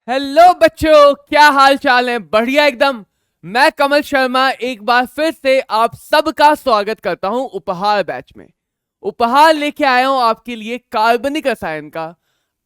Hello बच्चों, क्या हाल चाल है? बढ़िया एकदम। मैं कमल शर्मा एक बार फिर से आप सबका स्वागत करता हूं उपहार बैच में। उपहार लेके आया हूं आपके लिए कार्बनिक रसायन का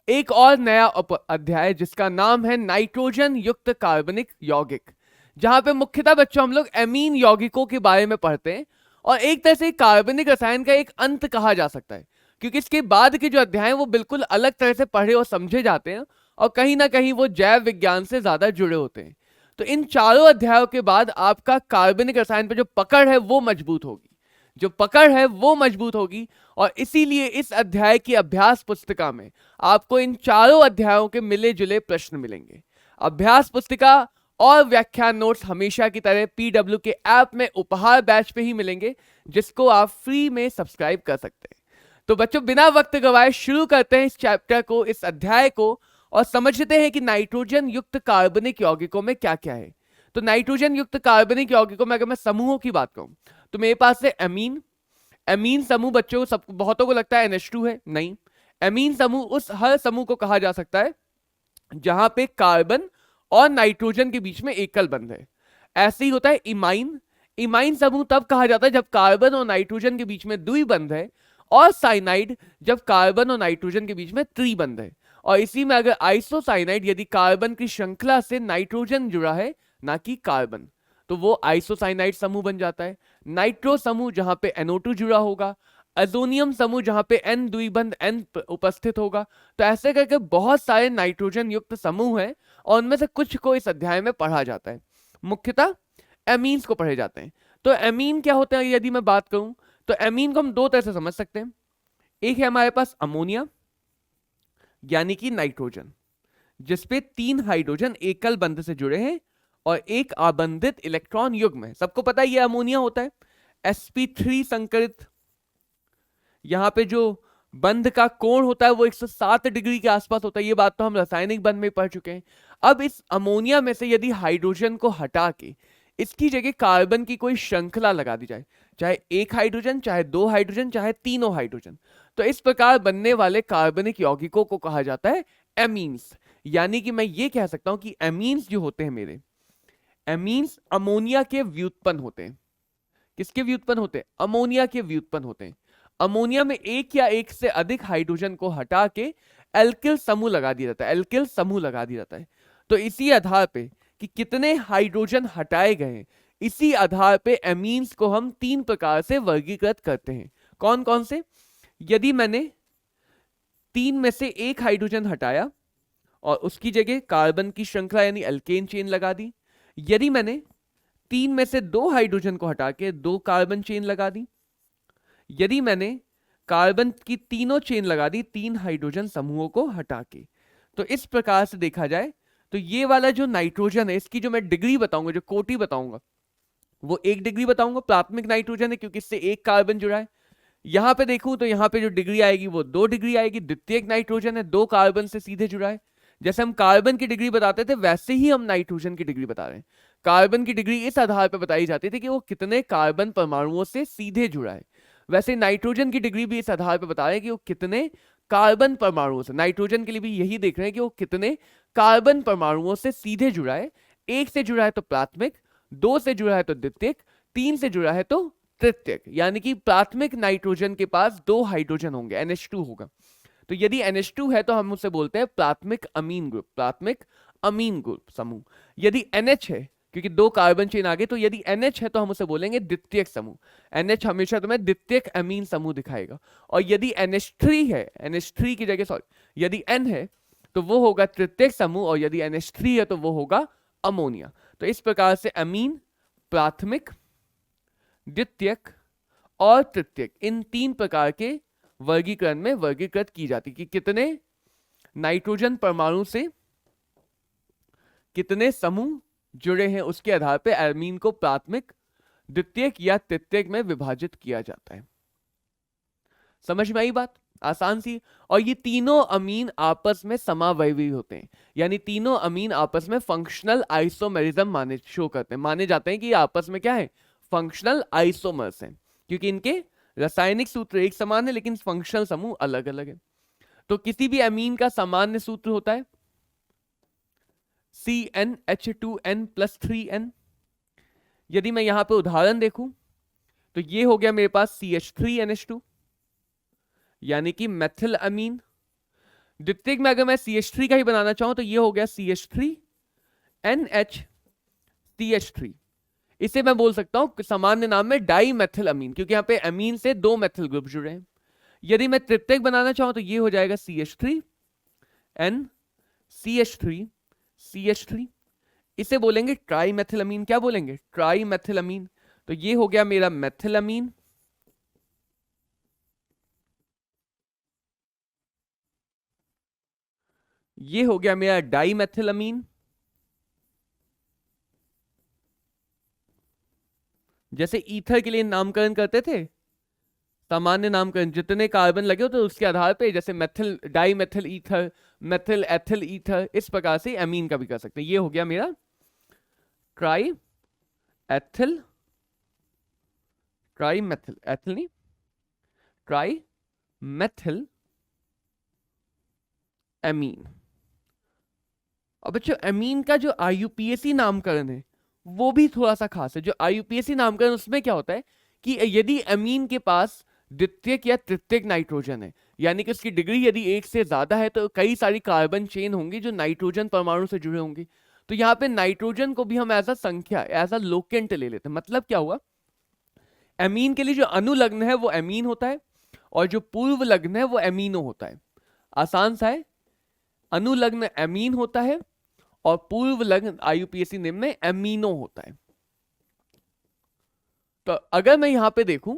एक और नया अध्याय जिसका नाम है नाइट्रोजन युक्त कार्बनिक यौगिक, जहां पे मुख्यतः बच्चों हम लोग एमीन यौगिकों के बारे में पढ़ते हैं। और एक तरह से कार्बनिक रसायन का एक अंत कहा जा सकता है, क्योंकि इसके बाद के जो अध्याय हैं वो बिल्कुल अलग तरह से पढ़े और समझे जाते हैं, और कहीं ना कहीं वो जैव विज्ञान से ज्यादा जुड़े होते हैं। तो इन चारों अध्यायों के बाद आपका कार्बनिक रसायन पर जो पकड़ है वो मजबूत होगी, जो पकड़ है वो मजबूत होगी। और इसीलिए इस अध्याय की अभ्यास पुस्तिका में आपको इन चारों अध्यायों के मिले जुले प्रश्न मिलेंगे। अभ्यास पुस्तिका और व्याख्यान नोट्स हमेशा की तरह पीडब्ल्यू के ऐप में उपहार बैच पे ही मिलेंगे, जिसको आप फ्री में सब्सक्राइब कर सकते हैं। तो बच्चों, बिना वक्त गवाए शुरू करते हैं इस चैप्टर को, इस अध्याय को, और समझते हैं कि नाइट्रोजन युक्त कार्बनिक यौगिकों में क्या क्या है। तो नाइट्रोजन युक्त कार्बनिक यौगिकों में अगर मैं समूहों की बात करूं तो मेरे पास है एमीन। एमीन समूह बच्चों सब बहुतों को लगता है NH2 है, नहीं। एमीन समूह उस हर समूह को कहा जा सकता है जहां पे कार्बन और नाइट्रोजन के बीच में एकल बंध है। ऐसे ही होता है इमाइन। इमाइन समूह तब कहा जाता है जब कार्बन और नाइट्रोजन के बीच में द्विबंध है। और साइनाइड जब कार्बन और नाइट्रोजन के बीच में त्रिबंध है। और इसी में अगर आइसोसाइनाइड, यदि कार्बन की श्रृंखला से नाइट्रोजन जुड़ा है ना कि कार्बन, तो वो आइसोसाइनाइड समूह बन जाता है। नाइट्रो समूह जहां पे NO2 जुड़ा होगा। अजोनियम समूह जहां पे N द्विबंध N उपस्थित होगा। तो ऐसे करके बहुत सारे नाइट्रोजन युक्त समूह हैं, और उनमें से कुछ को इस अध्याय में पढ़ा जाता है। मुख्यतः एमीन्स को पढ़े जाते हैं। तो एमीन क्या होते हैं यदि मैं बात करूं, तो एमीन को हम दो तरह से समझ सकते हैं। एक है हमारे पास अमोनिया, यानी कि नाइट्रोजन, जिसपे 3 हाइड्रोजन एकल बंध से जुड़े हैं और एक आबंधित इलेक्ट्रॉन युग्म है। सबको पता है ये अमोनिया होता है। sp3 संकरित। यहां पे जो बंध का कोण होता है वो 107 डिग्री के आसपास होता है। ये बात तो हम रासायनिक बंध में पढ़ चुके हैं। अब इस अमोनिया में से यदि हाइड्रोजन को हटा के इसकी जगह कार्बन की कोई श्रृंखला लगा दी जाए, चाहे एक हाइड्रोजन, चाहे दो हाइड्रोजन, चाहे तीनों हाइड्रोजन, तो इस प्रकार बनने वाले कार्बनिक यौगिकों को कहा जाता है एमीन्स। यानी कि मैं ये कह सकता हूं कि एमीन्स जो होते हैं मेरे, एमीन्स अमोनिया के व्युत्पन्न होते हैं। किसके व्युत्पन्न होते हैं? अमोनिया के व्युत्पन्न होते हैं। अमोनिया में एक या एक से अधिक हाइड्रोजन को हटा के एल्किल समूह लगा दिया जाता है, एल्किल समूह लगा दिया जाता है। तो इसी आधार पे कि कितने हाइड्रोजन हटाए गए हैं, इसी आधार पे एमीन्स को हम 3 प्रकार से वर्गीकृत करते हैं। कौन कौन से? यदि मैंने 3 में से एक हाइड्रोजन हटाया और उसकी जगह कार्बन की श्रृंखला यानी एल्केन चेन लगा दी, यदि मैंने 3 में से 2 हाइड्रोजन को हटा के 2 कार्बन चेन लगा दी, यदि मैंने कार्बन की तीनों चेन लगा दी 3 हाइड्रोजन समूहों को हटा के, तो इस प्रकार से देखा जाए तो ये वाला जो नाइट्रोजन है, इसकी जो मैं डिग्री बताऊंगा, जो कोटि बताऊंगा, वो 1 डिग्री बताऊंगा। प्राथमिक नाइट्रोजन है क्योंकि इससे एक कार्बन जुड़ा है। यहां पे देखूं तो यहां पे जो डिग्री आएगी वो 2 डिग्री आएगी। द्वितीयक नाइट्रोजन है, 2 कार्बन से सीधे जुड़ा है। जैसे हम कार्बन की डिग्री बताते थे वैसे ही हम नाइट्रोजन की डिग्री बता रहे हैं। कार्बन की डिग्री इस आधार पर बताई जाती थी कि वो कितने कार्बन परमाणुओं से सीधे जुड़ा है, वैसे नाइट्रोजन की डिग्री भी इस आधार पर बता रहे हैं कि वो कितने कार्बन परमाणुओं से, नाइट्रोजन के लिए भी यही देख रहे हैं कि वो कितने कार्बन परमाणुओं से सीधे जुड़ा है। 1 से जुड़ा है तो प्राथमिक, 2 से जुड़ा है तो द्वितीयक, 3 से जुड़ा है तो तृतीयक। यानी कि प्राथमिक नाइट्रोजन के पास 2 हाइड्रोजन होंगे, NH2 होगा। तो यदि NH2 है तो हम उसे बोलते हैं प्राथमिक अमीन ग्रुप, प्राथमिक अमीन ग्रुप समूह। यदि NH है, क्योंकि 2 कार्बन चेन आगे, तो यदि NH है तो हम उसे बोलेंगे द्वितीयक समूह। NH हमेशा तुम्हें द्वितीयक अमीन समूह दिखाएगा। और यदि NH3 है, NH3 की जगह सॉरी यदि N है तो वो होगा तृतीयक समूह, और यदि NH3 है तो वो होगा अमोनिया। तो इस प्रकार से अमीन प्राथमिक, द्वितीयक और तृतीयक, इन 3 प्रकार के वर्गीकरण में वर्गीकृत की जाती कि कितने नाइट्रोजन परमाणु से कितने समूह जुड़े हैं, उसके आधार पर एमीन को प्राथमिक, द्वितीयक या तृतीयक में विभाजित किया जाता है। समझ में आई बात? आसान सी। और ये तीनों अमीन आपस में समावयवी होते हैं, यानी तीनों अमीन आपस में फंक्शनल आइसोमेरिज्म शो करते हैं, माने जाते हैं कि ये आपस में क्या है? फंक्शनल आइसोमर्स हैं, क्योंकि इनके रासायनिक सूत्र एक समान है लेकिन फंक्शनल समूह अलग अलग है। तो किसी भी अमीन का सामान्य सूत्र होता है CnH2n+3n। यदि मैं यहां पे उदाहरण देखूं तो ये हो गया मेरे पास CH3NH2, यानी कि मेथिल अमीन। द्वितीयक में अगर मैं CH3 का ही बनाना चाहूं तो ये हो गया CH3NH इसे मैं बोल सकता हूं सामान्य नाम में डाई मेथिल अमीन, क्योंकि यहां पे अमीन से 2 मेथिल ग्रुप जुड़े हैं। यदि मैं तृतीयक बनाना चाहूं तो ये हो जाएगा CH3NCH3CH3, इसे बोलेंगे ट्राई मेथिल अमीन। क्या बोलेंगे? ट्राई मेथिल अमीन। तो ये हो गया मेरा मेथिल अमीन। ये हो गया मेरा डाई मेथिल अमीन। जैसे ईथर के लिए नामकरण करते थे, सामान्य नामकरण जितने कार्बन लगे हो तो उसके आधार पे, जैसे methyl di methyl ether, methyl ethyl ether, इस प्रकार से अमीन का भी कर सकते हैं। ये हो गया मेरा try ethyl, try methyl, ethyl नहीं, ट्राई मेथिल अमीन। और बच्चों अमीन का जो IUPAC नामकरण है वो भी थोड़ा सा खास है। जो IUPAC नामकरण उसमें क्या होता है कि यदि अमीन के पास द्वितीयक या तृतीयक नाइट्रोजन है, यानी कि उसकी डिग्री यदि 1 से ज्यादा है, तो कई सारी कार्बन चेन होंगी जो नाइट्रोजन परमाणु से जुड़े होंगे। तो यहाँ पे नाइट्रोजन को भी हम एज अ संख्या, एज अ लोकेंट ले लेते हैं। मतलब क्या हुआ, अमीन के लिए जो अनुलग्न है वो अमीन होता है, और जो पूर्व लग्न है वो अमीनो होता है। आसान सा है, अनुलग्न अमीन होता है और पूर्व लग्न IUPAC निम्न में अमीनो होता है। तो अगर मैं यहां पे देखूं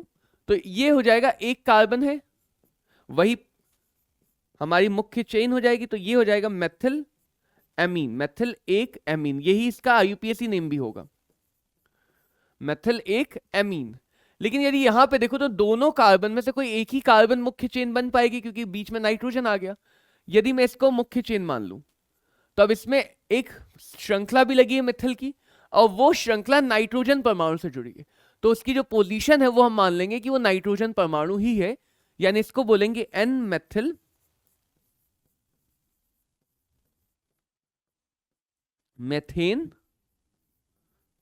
तो ये हो जाएगा एक कार्बन है, वही हमारी मुख्य चेन हो जाएगी। तो ये हो जाएगा मेथिल अमीन, मेथिल एक अमीन, यही इसका IUPAC नेम भी होगा, मेथिल एक अमीन। लेकिन यदि यहां पे देखो तो दोनों कार्बन में से कोई एक ही कार्बन मुख्य चेन बन पाएगी, क्योंकि बीच में नाइट्रोजन आ गया। यदि मैं इसको मुख्य चेन मान लूं तो अब इसमें एक श्रृंखला भी लगी है मिथिल की, और वो श्रृंखला नाइट्रोजन परमाणु से जुड़ी है। तो उसकी जो पोजीशन है वो हम मान लेंगे कि वो नाइट्रोजन परमाणु ही है, यानी इसको बोलेंगे N मेथिल मेथेन,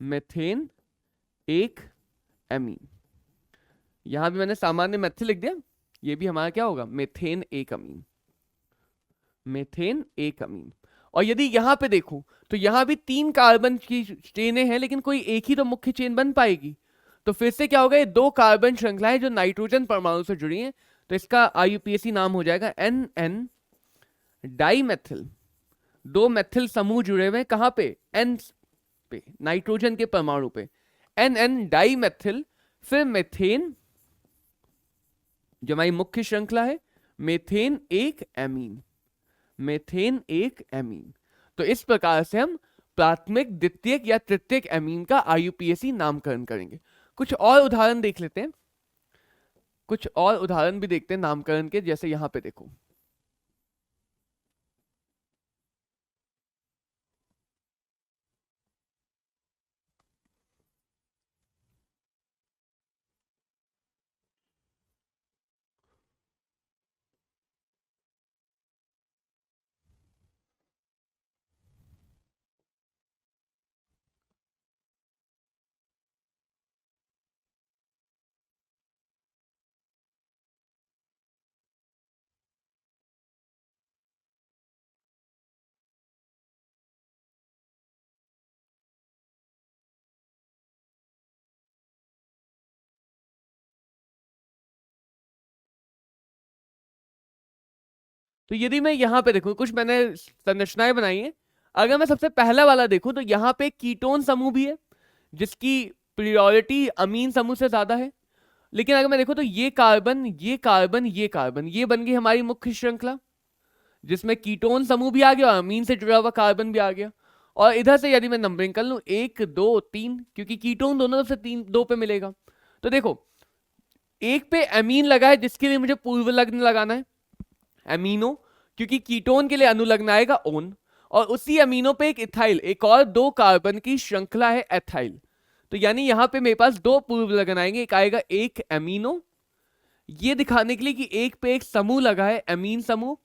मेथेन एक अमीन। यहां भी मैंने सामान्य मेथिल लिख दिया, ये भी हमारा क्या होगा, मेथेन एक अमीन, मेथेन एक अमीन। और यदि यहां पे देखूं तो यहां भी 3 कार्बन की चेनें हैं, लेकिन कोई एक ही तो मुख्य चेन बन पाएगी। तो फिर से क्या होगा, ये 2 कार्बन श्रृंखलाएं जो नाइट्रोजन परमाणु से जुड़ी हैं, तो इसका IUPAC नाम हो जाएगा NN डाइमेथिल। 2 मेथिल समूह जुड़े हुए हैं कहां पे, N पे, नाइट्रोजन के परमाणु पे, NN डाइमेथिल। फिर मेथेन जो हमारी मुख्य श्रृंखला है, मेथेन एक एमीन, मेथेन एक एमीन। तो इस प्रकार से हम प्राथमिक, द्वितीयक या तृतीयक एमीन का IUPAC नामकरण करेंगे। कुछ और उदाहरण देख लेते हैं, कुछ और उदाहरण भी देखते हैं नामकरण के। जैसे यहां पे देखो, तो यदि मैं यहां पे देखूं, कुछ मैंने संरचनाएं बनाई हैं। अगर मैं सबसे पहला वाला देखूं तो यहां पे कीटोन समूह भी है, जिसकी प्रियोरिटी अमीन समूह से ज्यादा है। लेकिन अगर मैं देखूं तो ये कार्बन, ये कार्बन, ये कार्बन, ये बन गई हमारी मुख्य श्रृंखला, जिसमें कीटोन समूह भी आ गया और अमीन से जुड़ा हुआ कार्बन भी आ गया। और इधर से यदि मैं नंबरिंग कर लूं 1 2 3, क्योंकि कीटोन दोनों तरफ से 3 2 पे मिलेगा। तो देखो, एक पे अमीन लगा है, जिसके लिए मुझे पूर्व लग्न लगाना है अमीनो, क्योंकि कीटोन के लिए अनुलग्न आएगा ओन। और उसी अमीनो पे एक इथाइल, एक और 2 कार्बन की श्रृंखला है एथाइल। तो यानी यहां पे मेरे पास 2 पूर्व लग्न आएंगे, एक आएगा एक अमीनो, ये दिखाने के लिए कि एक पे एक समूह लगा है अमीन समूह,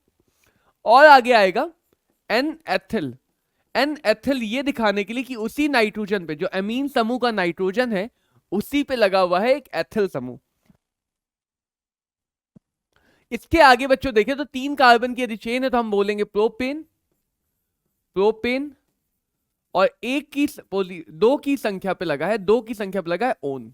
और आगे आएगा एन एथिल। एन एथिल ये दिखाने के लिए कि उसी नाइट्रोजन पे जो अमीन समूह का नाइट्रोजन है उसी पे लगा हुआ है एक एथिल समूह। इसके आगे बच्चों देखें तो 3 कार्बन की यदि चेन है तो हम बोलेंगे प्रोपेन, प्रोपेन, और दो की संख्या पे लगा है, 2 की संख्या पे लगा है ओन,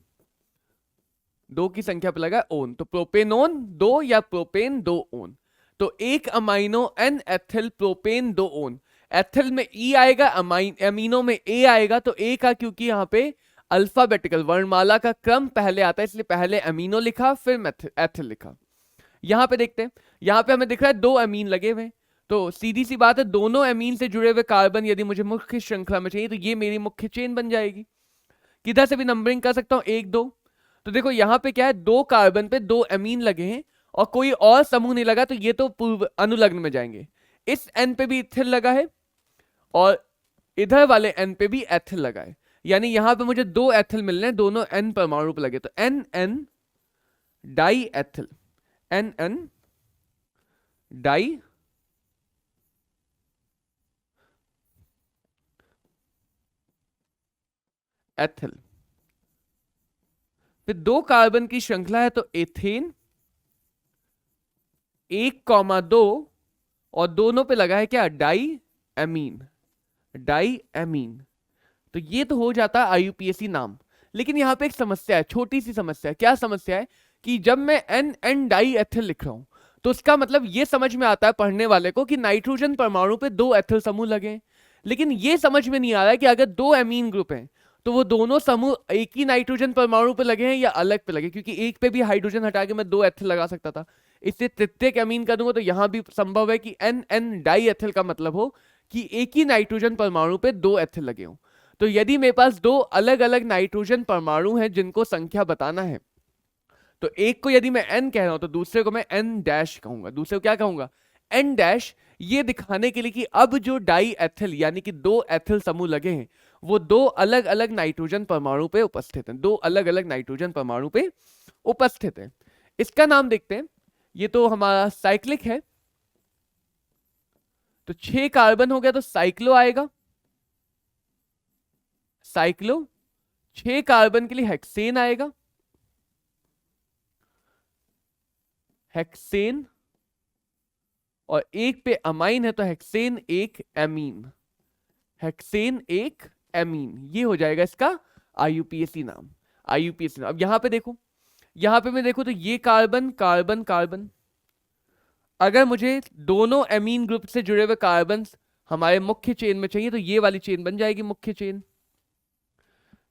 2 की संख्या पे लगा है ओन, तो प्रोपेनोन 2 या प्रोपेन 2 ओन। तो एक amino N ethyl propane 2 one. Ethyl में ई आएगा, अमीनो में ए आएगा, तो ए का क्योंकि यहाँ पे अल्फाबेटिकल वर्णमाला का क्रम पहले आता है इसलिए पहले अमीनो लिखा फिर एथिल लिखा। यहां पे देखते हैं, यहां पे हमें दिख रहा है 2 अमीन लगे हुए, तो सीधी सी बात है दोनों अमीन से जुड़े हुए कार्बन यदि मुझे मुख्य श्रृंखला में चाहिए तो ये मेरी मुख्य चेन बन जाएगी। किधर से भी नंबरिंग कर सकता हूं 1 2। तो देखो यहां पे क्या है, 2 कार्बन पे 2 अमीन लगे हैं और कोई और समूह नहीं लगा, तो ये तो पूर्व अनुलग्न में जाएंगे। इस एन पे भी इथिल लगा है और इधर वाले एन पे भी एथिल लगा है, यानी यहां पे मुझे 2 एथिल मिलने हैं, दोनों एन परमाणु पे लगे, तो N N di ethyl, N N di ethyl. फिर 2 कार्बन की श्रृंखला है तो एथेन 1,2 और दोनों पे लगा है क्या, डाई एमीन, डाई एमीन। तो ये तो हो जाता है आईयूपीएसी नाम। लेकिन यहां पे एक समस्या है, छोटी सी समस्या है। क्या समस्या है कि जब मैं एन एन डाई एथिल लिख रहा हूं तो उसका मतलब ये समझ में आता है पढ़ने वाले को कि नाइट्रोजन परमाणु पे 2 एथिल समूह लगे हैं, लेकिन ये समझ में नहीं आ रहा है कि अगर 2 एमीन ग्रुप हैं तो वो दोनों समूह एक ही नाइट्रोजन परमाणु पे लगे हैं या अलग पे लगे, क्योंकि एक पे भी हाइड्रोजन हटा के मैं 2 एथिल लगा सकता था। इससे तृतीयक अमीन कर दूंगा तो यहां भी संभव है कि एन एन डाई एथिल का मतलब हो कि एक ही नाइट्रोजन परमाणु पे 2 एथिल लगे हों। तो यदि मेरे पास 2 अलग अलग नाइट्रोजन परमाणु हैं जिनको संख्या बताना है, तो एक को यदि मैं n कह रहा हूं तो दूसरे को मैं n डैश कहूंगा, दूसरे को क्या कहूंगा, n डैश। ये दिखाने के लिए कि अब जो डाई एथिल यानी कि 2 एथिल समूह लगे हैं वो 2 अलग अलग नाइट्रोजन परमाणु पे उपस्थित हैं, 2 अलग अलग नाइट्रोजन परमाणु पे उपस्थित हैं। इसका नाम देखते हैं, ये तो हमारा साइक्लिक है, तो 6 कार्बन हो गया तो साइक्लो आएगा, साइक्लो। 6 कार्बन के लिए हेक्सेन आएगा, हेक्सेन, और एक पे अमाइन है तो हेक्सेन एक एमीन, हेक्सेन एक एमीन, ये हो जाएगा इसका आईयूपीएसी नाम, आईयूपीएसी नाम। अब यहां पे देखो, यहां पे मैं देखो तो ये कार्बन कार्बन कार्बन, अगर मुझे दोनों एमीन ग्रुप से जुड़े हुए कार्बन हमारे मुख्य चेन में चाहिए तो ये वाली चेन बन जाएगी मुख्य चेन।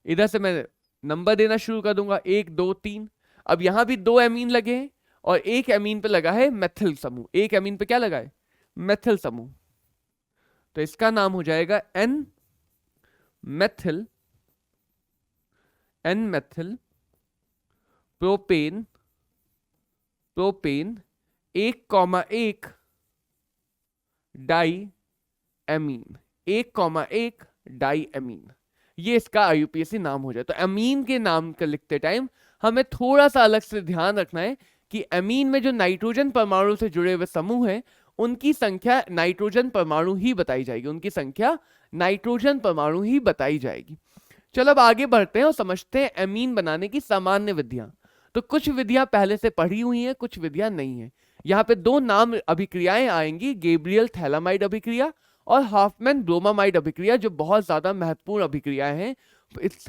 इधर से मैं नंबर देना शुरू कर दूंगा 1 2 3। अब यहां भी 2 एमीन लगे हैं और एक एमीन पे लगा है मेथिल समूह, एक एमीन पे क्या लगा है, मेथिल समूह, तो इसका नाम हो जाएगा N methyl, N methyl propane, propane 1,1 di amine, 1,1 di amine, ये इसका आईयूपीएसी नाम हो जाए। तो अमीन के नाम का लिखते टाइम हमें थोड़ा सा अलग से ध्यान रखना है कि अमीन में जो नाइट्रोजन परमाणु से जुड़े हुए समूह हैं उनकी संख्या नाइट्रोजन परमाणु ही बताई जाएगी, उनकी संख्या नाइट्रोजन परमाणु ही बताई जाएगी। चलो अब आगे बढ़ते हैं और समझते हैं अमीन बनाने की सामान्य विधियां। तो कुछ विधियां पहले से पढ़ी हुई हैं, कुछ विधियां नहीं है। यहाँ पे 2 नाम अभिक्रियाएं आएंगी, गैब्रियल थैलामाइड अभिक्रिया और हाफमैन ब्रोमामाइड अभिक्रिया, जो बहुत ज्यादा महत्वपूर्ण अभिक्रियाएं हैं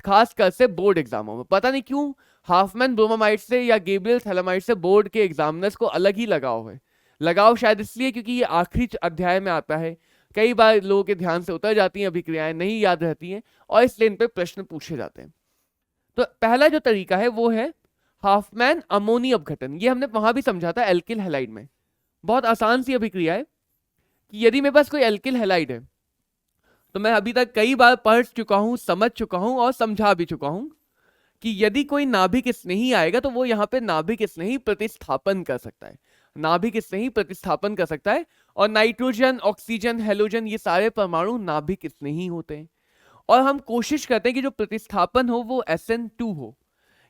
खासकर से बोर्ड एग्जामों में। पता नहीं क्यों हाफमैन ब्रोमामाइड से या गैब्रियल थैलामाइड से बोर्ड के एग्जामिनर्स को अलग ही लगाव है। लगाव शायद इसलिए क्योंकि ये आखिरी अध्याय में आता है, कई बार लोगों के ध्यान से उतर जाती हैं अभिक्रियाएं, नहीं याद रहती हैं और इसलिए इन पे प्रश्न पूछे जाते हैं। तो पहला जो तरीका है वो है हाफमैन अमोनी अपघटन। ये हमने वहां भी समझा था एल्किल हैलाइड में। बहुत आसान सी अभिक्रिया है कि यदि मेरे पास कोई एल्किल हैलाइड है तो मैं अभी तक कई बार पढ़ चुका हूं, समझ चुका हूं और समझा भी चुका हूं कि यदि कोई नाभिक स्नेही आएगा तो वो यहाँ पे नाभिक स्नेही प्रतिस्थापन कर सकता है, नाभिक स्नेही प्रतिस्थापन कर सकता है। और नाइट्रोजन, ऑक्सीजन, हेलोजन ये सारे परमाणु नाभिक स्नेही होते हैं और हम कोशिश करते हैं कि जो प्रतिस्थापन हो वो SN2 हो।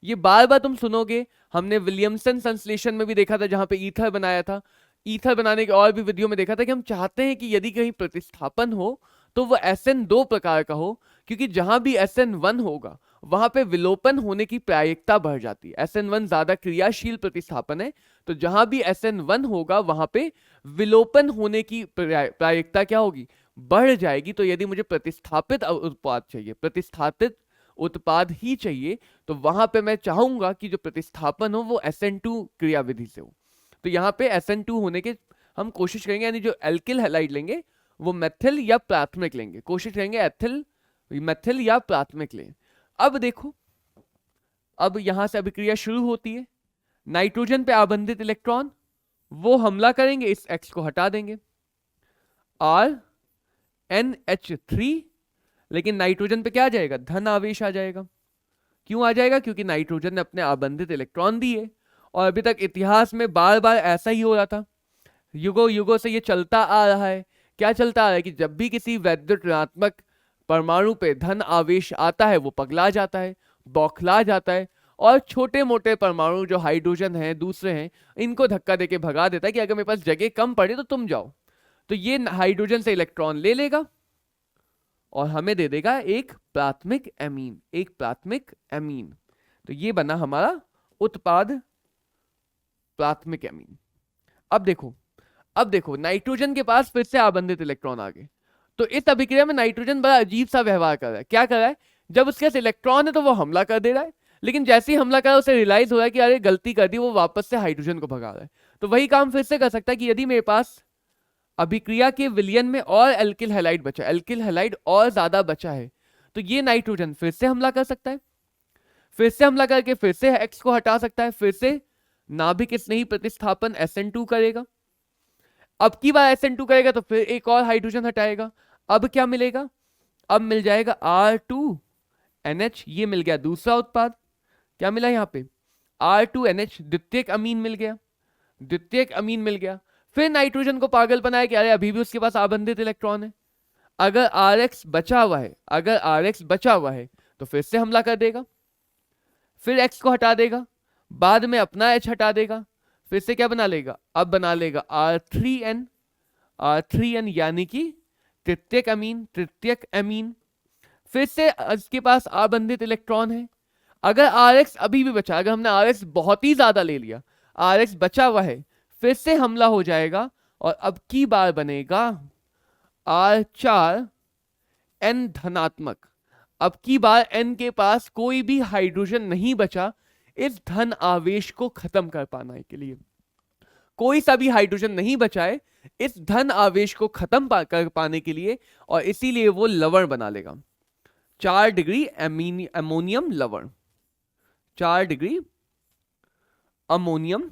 ये बार बार तुम सुनोगे, हमने विलियमसन संश्लेषण में भी देखा था जहां पे ईथर बनाया था, ईथर बनाने के और भी विधियों में देखा था कि हम चाहते हैं कि यदि कहीं प्रतिस्थापन हो तो वो SN दो प्रकार का हो, क्योंकि जहां भी SN1 होगा वहां पे विलोपन होने की प्रायिकता बढ़ जाती है। SN1 ज्यादा क्रियाशील प्रतिस्थापन है, तो जहां भी SN1 होगा वहां पे विलोपन होने की प्रायिकता क्या होगी, बढ़ जाएगी। तो यदि मुझे प्रतिस्थापित उत्पाद चाहिए, प्रतिस्थापित उत्पाद ही चाहिए, तो वहां पे मैं चाहूंगा कि जो प्रतिस्थापन हो वो SN2 क्रियाविधि से हो। तो यहाँ पे SN2 होने के हम कोशिश करेंगे, यानी जो एल्किल हैलाइड लेंगे वो मेथिल या प्राथमिक लेंगे, कोशिश करेंगे एथिल मेथिल या प्राथमिक लें। अब देखो, अब यहां से अभिक्रिया शुरू होती है, नाइट्रोजन पे आबंधित इलेक्ट्रॉन वो हमला करेंगे, इस X को हटा देंगे, RNH3, लेकिन नाइट्रोजन पे क्या आ जाएगा, धन आवेश आ जाएगा। क्यों आ जाएगा, क्योंकि नाइट्रोजन ने अपने आबंधित इलेक्ट्रॉन दिए, और अभी तक इतिहास में बार बार ऐसा ही हो रहा था, युगों युगों से ये चलता आ रहा है। क्या चलता आ रहा है कि जब भी किसी वैद्युत ऋणात्मक परमाणु पे धन आवेश आता है वो पगला जाता है, बौखला जाता है, और छोटे मोटे परमाणु जो हाइड्रोजन हैं, दूसरे हैं, इनको धक्का देके भगा देता है कि अगर मेरे पास जगह कम पड़े तो तुम जाओ। तो ये हाइड्रोजन से इलेक्ट्रॉन ले लेगा और हमें दे देगा एक प्राथमिक एमीन, एक प्राथमिक एमीन। तो ये बना हमारा उत्पाद प्राथमिक एमीन। अब देखो नाइट्रोजन के पास फिर से आबंधित इलेक्ट्रॉन आ गए। तो इस अभिक्रिया में नाइट्रोजन बड़ा अजीब सा व्यवहार कर रहा है। क्या कर रहा है, जब उसके पास इलेक्ट्रॉन है तो वो हमला कर दे रहा है, लेकिन जैसे ही हमला कर रहा है उसे रियलाइज हो रहा है कि अरे गलती कर दी, वो वापस से हाइड्रोजन को भगा रहा है। तो वही काम फिर से कर सकता है कि यदि मेरे पास अभिक्रिया के विलयन में और एल्किल हैलाइड बचा, एल्किल हैलाइड और ज्यादा बचा है, तो ये नाइट्रोजन फिर से हमला कर सकता है, फिर से हमला करके फिर से X को हटा सकता है, फिर से नाभिक स्नेही प्रतिस्थापन SN2 करेगा। अब की बार SN2 करेगा तो फिर एक और हाइड्रोजन हटाएगा। अब क्या मिलेगा, अब मिल जाएगा R2NH, ये मिल गया दूसरा उत्पाद। क्या मिला यहाँ पे, R2NH, द्वितीयक अमीन मिल गया, द्वितीयक अमीन मिल गया। फिर नाइट्रोजन को पागल बनाया कि अरे अभी भी उसके पास आबंधित इलेक्ट्रॉन है, अगर RX बचा हुआ है, अगर RX बचा हुआ है तो फिर से हमला कर देगा, फिर X को हटा देगा, बाद में अपना H हटा देगा, फिर से क्या बना लेगा, अब बना लेगा R3N, R3N यानी कि तृतीयक अमीन, तृतीयक अमीन। फिर से इसके पास आबंधित इलेक्ट्रॉन है, अगर RX अभी भी बचा, अगर हमने RX बहुत ही ज्यादा ले लिया, RX बचा हुआ है, फिर से हमला हो जाएगा और अब की बार बनेगा R4N धनात्मक। अब की बार N के पास कोई भी हाइड्रोजन नहीं बचा इस धन आवेश को खत्म कर पाने के लिए, कोई सा भी हाइड्रोजन नहीं बचा है इस धन आवेश को खत्म कर पाने के लिए, और इसीलिए वो लवण बना लेगा, 4 डिग्री अमोनियम लवण, 4 डिग्री अमोनियम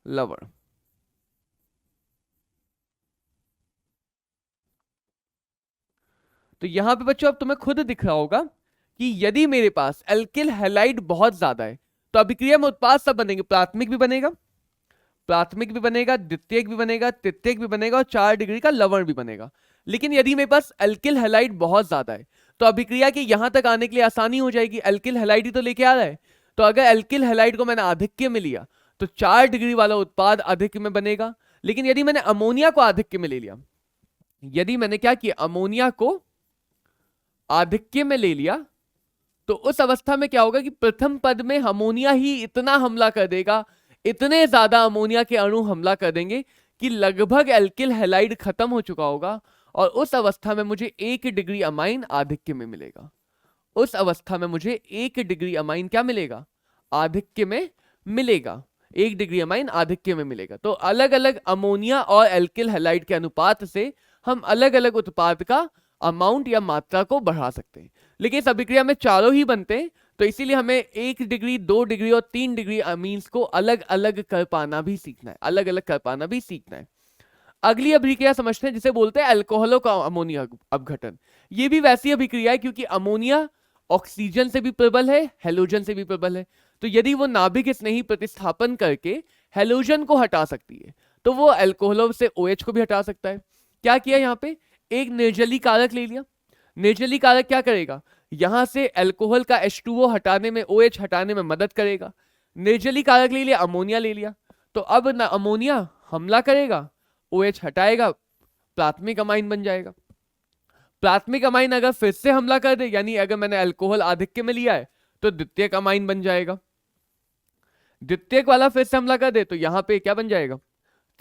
लवण। तो यहां पे बच्चों अब तुम्हें खुद दिख रहा होगा कि यदि मेरे पास एल्किल हैलाइड बहुत ज्यादा है तो अभिक्रिया में उत्पाद सब बनेंगे, प्राथमिक भी बनेगा, प्राथमिक भी बनेगा, द्वितीयक भी बनेगा, तृतीयक भी बनेगा, और 4 डिग्री का लवण भी बनेगा। लेकिन यदि मेरे पास एल्किल हैलाइड बहुत ज्यादा है तो अभिक्रिया के यहां तक आने के लिए आसानी हो जाएगी, एल्किल हैलाइड ही तो लेके आ रहा है। तो अगर एल्किल हैलाइड को मैंने आधिक्य में लिया तो 4 डिग्री वाला उत्पाद आधिक्य में बनेगा। लेकिन यदि मैंने अमोनिया को आधिक्य में ले लिया, यदि मैंने क्या किया, अमोनिया को आधिक्य में ले लिया, तो उस अवस्था में क्या होगा कि प्रथम पद में अमोनिया ही इतना हमला कर देगा, इतने ज्यादा अमोनिया के अणु हमला कर देंगे कि लगभग एल्किल हैलाइड खत्म हो चुका होगा, और उस अवस्था में मुझे 1 डिग्री अमाइन आधिक्य में मिलेगा। उस अवस्था में मुझे 1 डिग्री अमाइन क्या मिलेगा, आधिक्य में मिलेगा, 1 डिग्री अमाइन आधिक्य में मिलेगा। तो अलग अलग अमोनिया और एल्किल हैलाइड के अनुपात से हम अलग अलग उत्पाद का अमाउंट या मात्रा को बढ़ा सकते हैं। लेकिन इस अभिक्रिया में चारों ही बनते हैं, तो इसीलिए हमें 1 डिग्री, 2 डिग्री और 3 डिग्री अमीन्स को अलग अलग कर पाना भी सीखना है, अलग अलग कर पाना भी सीखना है। अगली अभिक्रिया समझते हैं जिसे बोलते हैं अल्कोहलों का अमोनिया अपघटन। ये भी वैसी अभिक्रिया है क्योंकि अमोनिया ऑक्सीजन से भी प्रबल है, हेलोजन से भी प्रबल है। तो यदि वो नाभिक स्नेही प्रतिस्थापन करके हेलोजन को हटा सकती है तो वो अल्कोहलों से OH को भी हटा सकता है। क्या किया, यहाँ पे एक निर्जली कारक ले लिया। निर्जली कारक क्या करेगा, यहां से अल्कोहल का H2O हटाने में, OH हटाने में मदद करेगा। निर्जली कारक ले लिया, अमोनिया ले लिया, तो अब ना अमोनिया हमला करेगा, OH हटाएगा, प्राथमिक अमाइन बन जाएगा। प्राथमिक अमाइन अगर फिर से हमला कर दे, यानी अगर मैंने अल्कोहल आधिक्य में लिया है तो द्वितीयक अमाइन बन जाएगा। द्वितीयक वाला फिर से हमला कर दे तो यहां पे क्या बन जाएगा,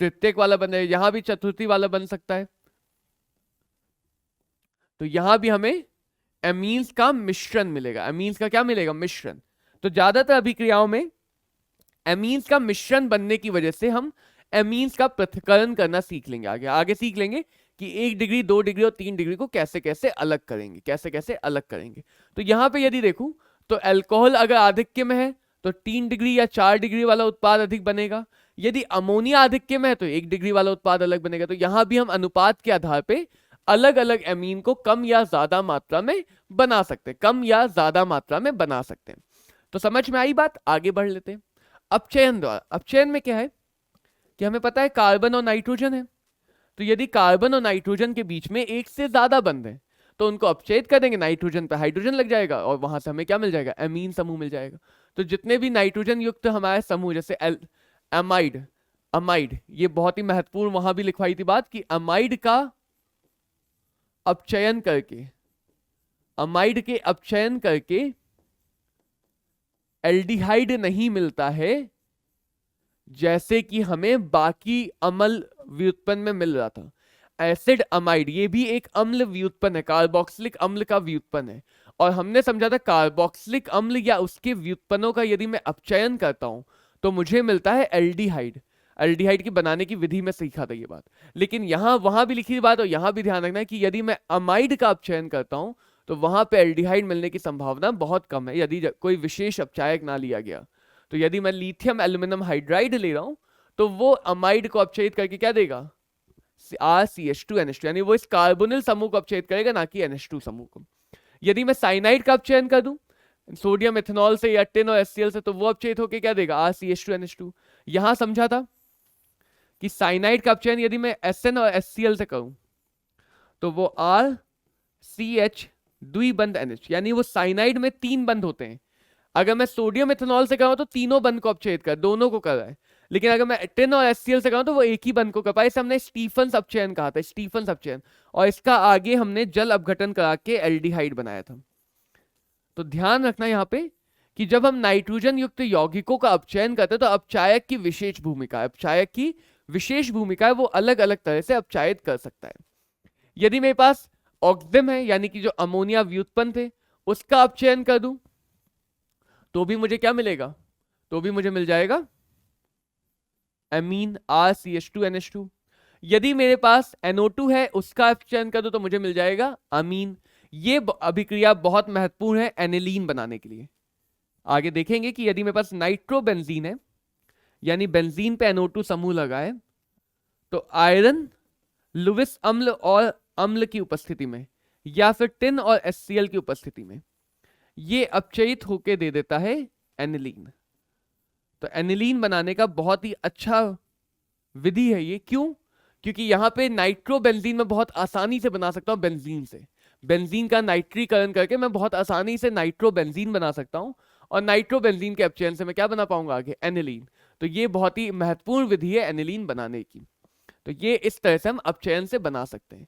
तृतीयक वाला बन जाएगा। यहां भी चतुर्थी वाला बन सकता है, तो यहां भी हमें एमीन्स का मिश्रण मिलेगा। एमीन्स का क्या मिलेगा, मिश्रण। तो ज्यादातर अभिक्रियाओं में एमीन्स का मिश्रण बनने की वजह से हम एमीन्स का पृथक्करण करना सीख लेंगे। आगे आगे सीख लेंगे कि 1 डिग्री 2 डिग्री और 3 डिग्री को कैसे कैसे अलग करेंगे, कैसे कैसे अलग करेंगे। तो यहां पे यदि देखूं तो अल्कोहल अगर आधिक्य में है तो 3 डिग्री या 4 डिग्री वाला उत्पाद अधिक बनेगा। यदि अमोनिया आधिक्य में है तो 1 डिग्री वाला उत्पाद अलग बनेगा। तो यहां भी हम अनुपात के आधार पे अलग अलग एमीन को कम या ज्यादा मात्रा में बना सकते हैं, कम या ज्यादा मात्रा में बना सकते हैं। तो समझ में आई बात, आगे बढ़ लेते हैं। अपचयन द्वारा, अपचयन में क्या है कि हमें पता है कार्बन और नाइट्रोजन है, तो यदि कार्बन और नाइट्रोजन के बीच में एक से ज्यादा बंध है तो उनको अपचयित कर देंगे, नाइट्रोजन पे हाइड्रोजन लग जाएगा और वहां से हमें क्या मिल जाएगा, एमीन समूह मिल जाएगा। तो जितने भी नाइट्रोजन युक्त हमारे समूह जैसे अमाइड, अमाइड, ये बहुत ही महत्वपूर्ण, वहां भी लिखवाई थी बात कि अमाइड का अपचयन करके, अमाइड के अपचयन करके एल्डिहाइड नहीं मिलता है जैसे कि हमें बाकी अम्ल व्युत्पन्न में मिल रहा था। एसिड अमाइड ये भी एक अम्ल व्युत्पन्न है, कार्बोक्सिलिक अम्ल का व्युत्पन्न है। और हमने समझा था कार्बोक्सिलिक अम्ल या उसके व्युत्पन्नों का यदि मैं अपचयन करता हूं तो मुझे मिलता है एल्डिहाइड। एल्डिहाइड की बनाने की विधि में सीखा था ये बात, लेकिन यहां वहां भी लिखी बात और यहां भी ध्यान रखना है कि यदि मैं अमाइड का अपचयन करता हूं तो वहां पे एल्डिहाइड मिलने की संभावना बहुत कम है यदि कोई विशेष अपचायक ना लिया गया। तो यदि मैं लिथियम एल्यूमिनियम हाइड्राइड ले रहा हूं तो वो अमाइड को अपचयित करके क्या देगा, RCH2NH2, यानी वो इस कार्बोनिल समूह को अपचयित करेगा, ना कि NH2 समूह को। यदि मैं साइनाइड का अपचयन कर दूं सोडियम इथेनॉल से या टिन और HCl से तो वो अपचयित होकर क्या देगा, RCH2NH2। यहां समझा था कि साइनाइड का अपचयन यदि मैं SN और HCl से करूं तो वो RCH द्विबंध NH, यानी वो साइनाइड में 3 बंध होते हैं। अगर मैं सोडियम इथेनॉल से करूं तो तीनों बंध को अपचयित कर, दोनों को कर रहा है। लेकिन अगर मैं टिन और HCl से करूं तो वो एक ही बंध को कर पाए। इसे हमने स्टीफन्स अपचयन कहा था, स्टीफन्स अपचयन, और इसका आगे हमने जल अपघटन करा के एल्डिहाइड बनाया था। तो ध्यान रखना यहाँ पे कि जब हम नाइट्रोजन युक्त यौगिकों का अपचयन करते हैं तो अपचायक की विशेष भूमिका है, अपचायक की विशेष भूमिका है, वो अलग अलग तरह से अपचायित कर सकता है। यदि मेरे पास ऑक्सिम है यानी कि जो अमोनिया व्युत्पन्न थे उसका अपचयन कर दूं तो भी मुझे क्या मिलेगा, तो भी मुझे मिल जाएगा एमीन RCH2NH2। यदि मेरे पास NO2 है उसका अपचयन कर दूं तो मुझे मिल जाएगा अमीन। ये अभिक्रिया बहुत महत्वपूर्ण है एनिलीन बनाने के लिए। आगे देखेंगे कि यदि मेरे पास नाइट्रोबेंजीन है यानी बेंजीन पे NO2 समूह लगा है तो आयरन लुइस अम्ल और अम्ल की उपस्थिति में या फिर टिन और HCl की उपस्थिति में ये अपचयित होके दे देता है एनिलीन। तो एनिलीन बनाने का बहुत ही अच्छा विधि है ये। क्यों, क्योंकि यहां पे नाइट्रोबेंजीन में बहुत आसानी से बना सकता हूं बेंजीन से, बेंजीन का नाइट्रीकरण करके मैं बहुत आसानी से नाइट्रोबेंजीन बना सकता हूं और नाइट्रोबेंजीन के अपचयन से मैं क्या बना पाऊंगा आगे, एनिलीन। तो ये बहुत ही महत्वपूर्ण विधि है एनिलीन बनाने की। तो ये इस तरह से हम अपचयन से बना सकते हैं।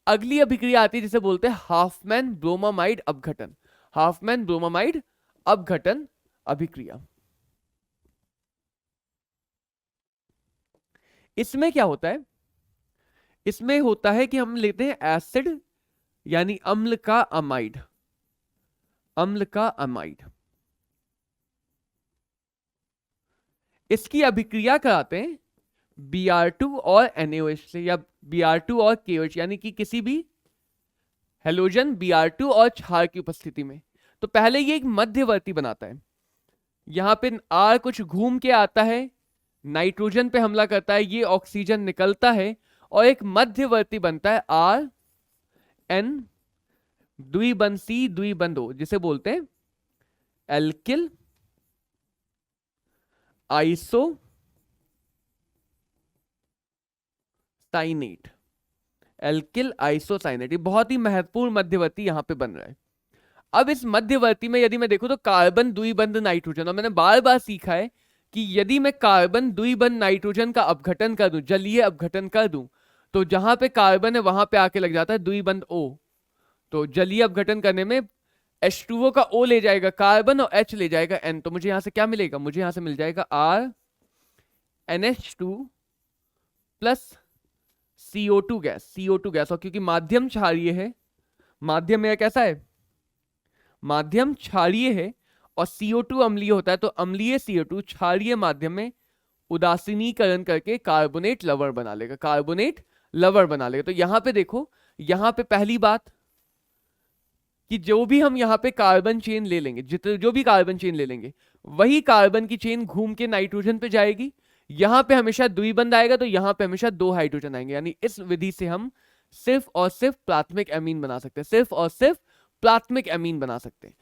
अगली अभिक्रिया आती है जिसे बोलते हैं हाफमैन ब्रोमामाइड अपघटन, हाफमैन ब्रोमामाइड अपघटन अभिक्रिया। इसमें क्या होता है, इसमें होता है कि हम लेते हैं एसिड यानी अम्ल का अमाइड, अम्ल का अमाइड, इसकी अभिक्रिया कराते हैं Br2 और NaOH से या Br2 और KOH, यानी कि किसी भी हेलोजन Br2 और क्षार की उपस्थिति में। तो पहले ये एक मध्यवर्ती बनाता है, यहां पे R कुछ घूम के आता है, नाइट्रोजन पे हमला करता है, ये ऑक्सीजन निकलता है और एक मध्यवर्ती बनता है RN द्विबंध C द्विबंध O, जिसे बोलते हैं alkyl iso cyanate, alkyl isocyanate. ये बहुत ही महत्वपूर्ण मध्यवर्ती यहां पे बन रहा है। अब इस मध्यवर्ती में यदि मैं देखूं तो कार्बन द्विबंध नाइट्रोजन, और मैंने बार बार सीखा है कि यदि मैं कार्बन द्विबंध नाइट्रोजन का अपघटन कर दूं, जलीय अपघटन कर दूं, तो जहां पे कार्बन है वहां पे आके लग जाता है द्विबंध O। तो जलीय अपघटन करने में H2O का O ले जाएगा कार्बन और H ले जाएगा N। तो मुझे यहां से क्या मिलेगा, मुझे यहां से मिल जाएगा RNH2 plus CO2 gas, CO2 gas. और क्योंकि माध्यम क्षारीय है, माध्यम में कैसा है, माध्यम क्षारीय है और CO2 अम्लीय होता है, तो अम्लीय CO2 क्षारीय माध्यम में उदासीनीकरण करके कार्बोनेट लवण बना लेगा, कार्बोनेट लवण बना लेगा। तो यहां पे देखो, यहां पे पहली बात कि जो भी हम यहाँ पे कार्बन चेन ले लेंगे, जितने जो भी कार्बन चेन ले लेंगे, वही कार्बन की चेन घूम के नाइट्रोजन पे जाएगी। यहां पे हमेशा द्विबंध आएगा तो यहां पे हमेशा 2 हाइड्रोजन आएंगे। यानी इस विधि से हम सिर्फ और सिर्फ प्राथमिक एमीन बना सकते हैं, सिर्फ और सिर्फ प्राथमिक एमीन बना सकते हैं।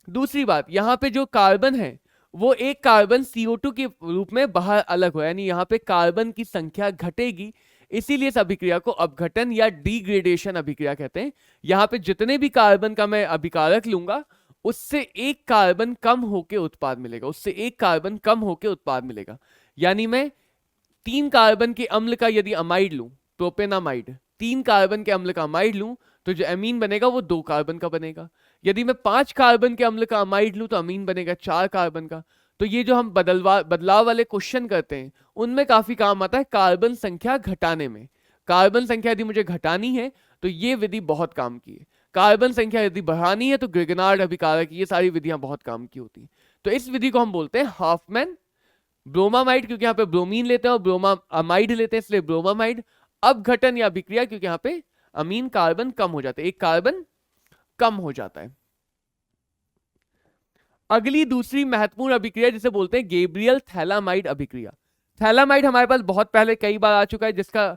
दूसरी बात यहां पे जो कार्बन है वो एक कार्बन CO2 के रूप में बाहर अलग हो, यानी यहाँ पे कार्बन की संख्या घटेगी। इसीलिए इस अभिक्रिया को अपघटन या डिग्रेडेशन अभिक्रिया कहते हैं। यहाँ पे जितने भी कार्बन का मैं अभिकारक लूंगा उससे एक कार्बन कम होके उत्पाद मिलेगा, उससे एक कार्बन कम होके उत्पाद मिलेगा। यानी मैं 3 कार्बन के अम्ल का यदि अमाइड लूं, प्रोपेनामाइड, 3 कार्बन के अम्ल का अमाइड लूं तो जो अमीन बनेगा वो 2 कार्बन का बनेगा। यदि मैं 5 कार्बन के अम्ल का अमाइड लूं तो अमीन बनेगा 4 कार्बन का। तो ये जो हम बदलाव वाले क्वेश्चन करते हैं उनमें काफी काम आता है कार्बन संख्या घटाने में। कार्बन संख्या यदि मुझे घटानी है तो ये विधि बहुत काम की है। कार्बन संख्या यदि बढ़ानी है तो ग्रिगनार्ड अभिकारक, ये सारी विधियां बहुत काम की होती है। तो इस विधि को हम बोलते हैं हाफमैन ब्रोमामाइड, क्योंकि यहाँ पे ब्रोमीन लेते हैं और ब्रोमामाइड लेते हैं इसलिए ब्रोमामाइड। अपघटन या अभिक्रिया क्योंकि यहाँ पे अमीन कार्बन कम हो जाते हैं, एक कार्बन कम हो जाता है। अगली दूसरी महत्वपूर्ण अभिक्रिया जिसे बोलते हैं गैब्रियल थैलामाइड अभिक्रिया। थैलामाइड हमारे पास बहुत पहले कई बार आ चुका है, जिसका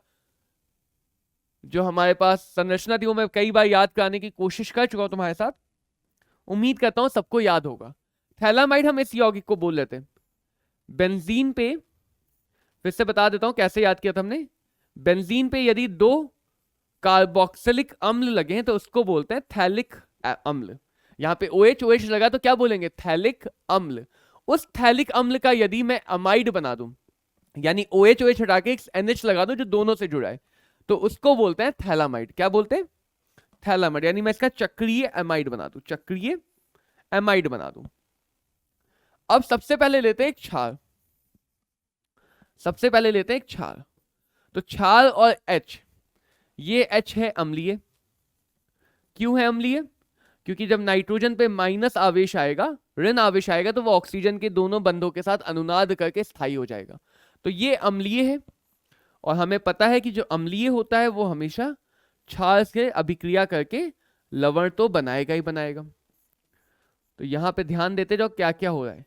जो हमारे पास संरचना थी वो मैं कई बार याद कराने की कोशिश कर चुका हूं तुम्हारे साथ, उम्मीद करता हूं सबको याद होगा। थैलामाइड हम इस यौगिक को बोल लेते हैं बेंजीन पे, फिर से बता देता हूं कैसे याद किया था हमने। बेंजीन पे यदि 2 कार्बोक्सिलिक अम्ल लगे हैं तो उसको बोलते हैं थैलिक अम्ल। यहां पे OH लगा तो क्या बोलेंगे, थैलिक अम्ल। उस थैलिक अम्ल का यदि मैं अमाइड बना दूं, यानी OH हटा के एक NH लगा दूं जो दोनों से जुड़ा है, तो उसको बोलते हैं थैलामाइड। क्या बोलते हैं, थैलामाइड। यानी मैं इसका चक्रीय एमाइड बना दूं, चक्रीय एमाइड बना दूं। अब सबसे पहले लेते हैं एक क्षार, सबसे पहले लेते हैं एक क्षार। तो क्षार और H, ये H है अम्लीय। क्यों है अम्लीय, क्योंकि जब नाइट्रोजन पे माइनस आवेश आएगा, ऋण आवेश आएगा, तो वो ऑक्सीजन के दोनों बंधों के साथ अनुनाद करके स्थायी हो जाएगा। तो ये अम्लीय है और हमें पता है कि जो अम्लीय होता है वो हमेशा क्षार से अभिक्रिया करके लवण तो बनाएगा ही बनाएगा। तो यहां पे ध्यान देते जाओ क्या क्या हो रहा है।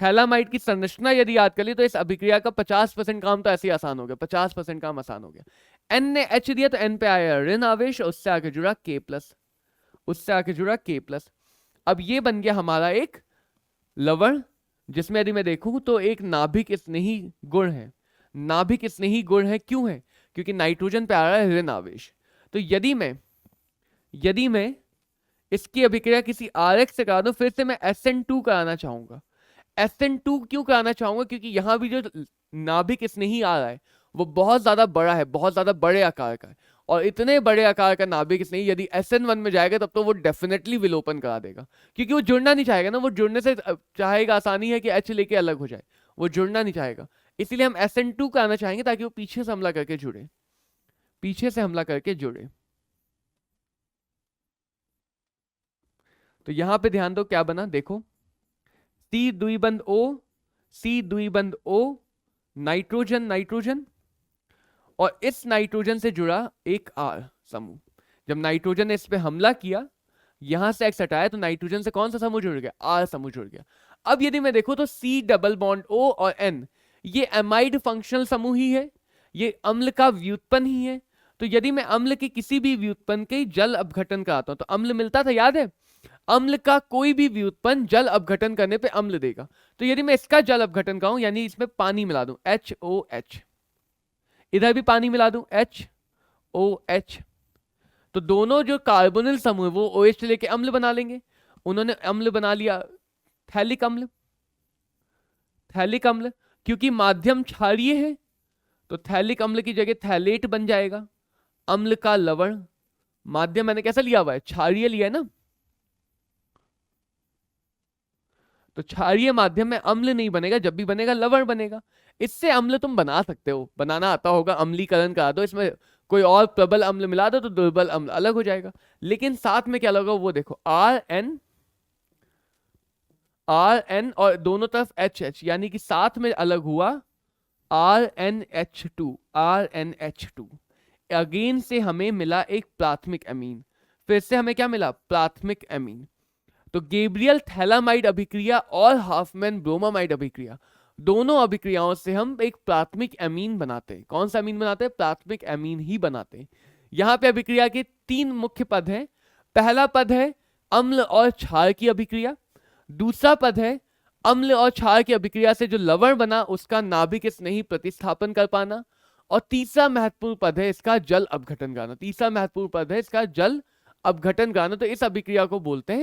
थैलामाइड की संरचना यदि याद कर ली तो इस अभिक्रिया का 50% काम तो ऐसे ही आसान हो गया, 50% काम आसान हो गया। N ने H दिया तो N पे आया ऋण आवेश, उससे आगे जुड़ा K+, उससे आगे जुड़ा K+। अब ये बन गया हमारा एक लवण, जिसमें यदि मैं देखूं तो एक नाभिक स्नेही गुण है। नाभिक स्नेही गुण है, क्यों है, क्योंकि नाइट्रोजन पे आ रहा है ऋण आवेश। तो यदि मैं इसकी अभिक्रिया किसी RX से करा दूं, फिर से मैं SN2 कराना चाहूंगा। SN2 क्यों कराना चाहूंगा, क्योंकि यहां भी जो नाभिक स्नेही आ रहा है वो बहुत ज्यादा बड़ा है, बहुत ज्यादा बड़े आकार का है। और इतने बड़े आकार का नाभिक स्नेही यदि SN1 में जाएगा तब तो वो डेफिनेटली विलोपन करा देगा, क्योंकि वो जुड़ना नहीं चाहेगा ना। वो जुड़ने से चाहेगा, आसानी है कि H लेके अलग हो जाए, वो जुड़ना नहीं चाहेगा। इसीलिए हम SN2 कराना चाहेंगे ताकि वो पीछे से हमला करके जुड़े, पीछे से हमला करके जुड़े। तो यहां पे ध्यान दो क्या बना, देखो C द्विबंध O, C द्विबंध O, nitrogen nitrogen, और इस नाइट्रोजन से जुड़ा एक R समूह। जब नाइट्रोजन ने इस पे हमला किया, यहां से X हटाया, तो नाइट्रोजन से कौन सा समूह जुड़ गया, R समूह जुड़ गया। अब यदि मैं देखो तो C डबल बॉन्ड O और N, ये एमाइड फंक्शनल समूह ही है, ये अम्ल का व्युत्पन्न ही है। तो यदि मैं अम्ल के किसी भी व्युत्पन्न के जल अपघटन कराता हूं तो अम्ल मिलता था, याद है, अम्ल का कोई भी व्युत्पन्न जल अपघटन करने पे अम्ल देगा। तो यदि मैं इसका जल अपघटन कराऊं, यानी इसमें पानी मिला दूं HOH, इधर भी पानी मिला दूं HOH, तो दोनों जो कार्बोनिल समूह है वो OH लेके अम्ल बना लेंगे। उन्होंने अम्ल बना लिया थैलिक अम्ल, थैलिक अम्ल। क्योंकि माध्यम क्षारीय है तो थैलिक अम्ल की जगह थैलेट बन जाएगा, अम्ल का लवण। माध्यम मैंने कैसा लिया हुआ है, क्षारीय लिया है ना, तो क्षारीय माध्यम में अम्ल नहीं बनेगा, जब भी बनेगा लवण बनेगा। इससे अम्ल तुम बना सकते हो, बनाना आता होगा, अम्लीकरण करा दो, इसमें कोई और प्रबल अम्ल मिला दो तो दुर्बल अम्ल अलग हो जाएगा। लेकिन साथ में क्या लगा वो देखो, आर एन और दोनों तरफ एच एच, यानी कि साथ में अलग हुआ RnH2। अगेन से हमें मिला एक प्राथमिक अमीन, फिर से हमें क्या मिला, प्राथमिक अमीन। तो गैब्रियल थैलामाइड अभिक्रिया और हाफमैन ब्रोमामाइड अभिक्रिया, दोनों अभिक्रियाओं से हम एक प्राथमिक अमीन बनाते हैं। कौन सा अमीन बनाते हैं, प्राथमिक अमीन ही बनाते हैं। यहां पे अभिक्रिया के 3 मुख्य पद हैं। पहला पद है अम्ल और क्षार की अभिक्रिया, दूसरा पद है अम्ल और क्षार की अभिक्रिया से जो लवण बना उसका नाभिक स्नेही प्रतिस्थापन कर पाना, और तीसरा महत्वपूर्ण पद है इसका जल अपघटन कराना। तीसरा महत्वपूर्ण पद है इसका जल अपघटन कराना। तो इस अभिक्रिया को बोलते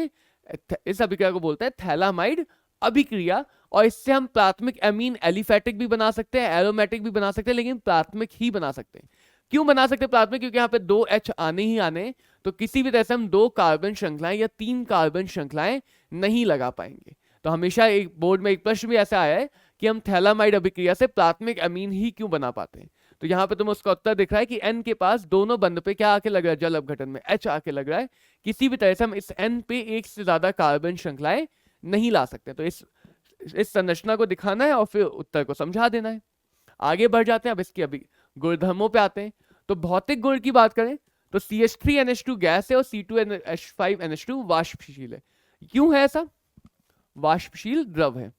हैं थैलामाइड अभिक्रिया। और इससे हम प्राथमिक अमीन एलिफेटिक भी बना सकते हैं, एरोमेटिक भी बना सकते हैं, लेकिन प्राथमिक ही बना सकते हैं। क्यों बना सकते हैं प्राथमिक, क्योंकि यहाँ पे 2 H आने ही आने, तो किसी भी तरह से हम 2 कार्बन श्रृंखलाएं या 3 कार्बन श्रृंखलाएं नहीं लगा पाएंगे। तो हमेशा एक बोर्ड में एक प्रश्न भी ऐसा आया है कि हम थैलामाइड अभिक्रिया से प्राथमिक अमीन ही क्यों बना पाते हैं। तो यहाँ पे तुम्हें उसका उत्तर दिख रहा है कि N के पास दोनों बंध पे क्या आके लग रहा है, जल अपघटन में H आके लग रहा है। किसी भी तरह से हम इस N पे एक से ज्यादा कार्बन श्रृंखलाएं नहीं ला सकते। तो इस संरचना को दिखाना है और फिर उत्तर को समझा देना है। आगे बढ़ जाते हैं, अब इसकी अभी गुणधर्मों पे आते हैं। तो भौतिक गुण की बात करें तो CH3NH2 गैस है और C2H5NH2 वाष्पशील है। क्यों है ऐसा, वाष्पशील द्रव है।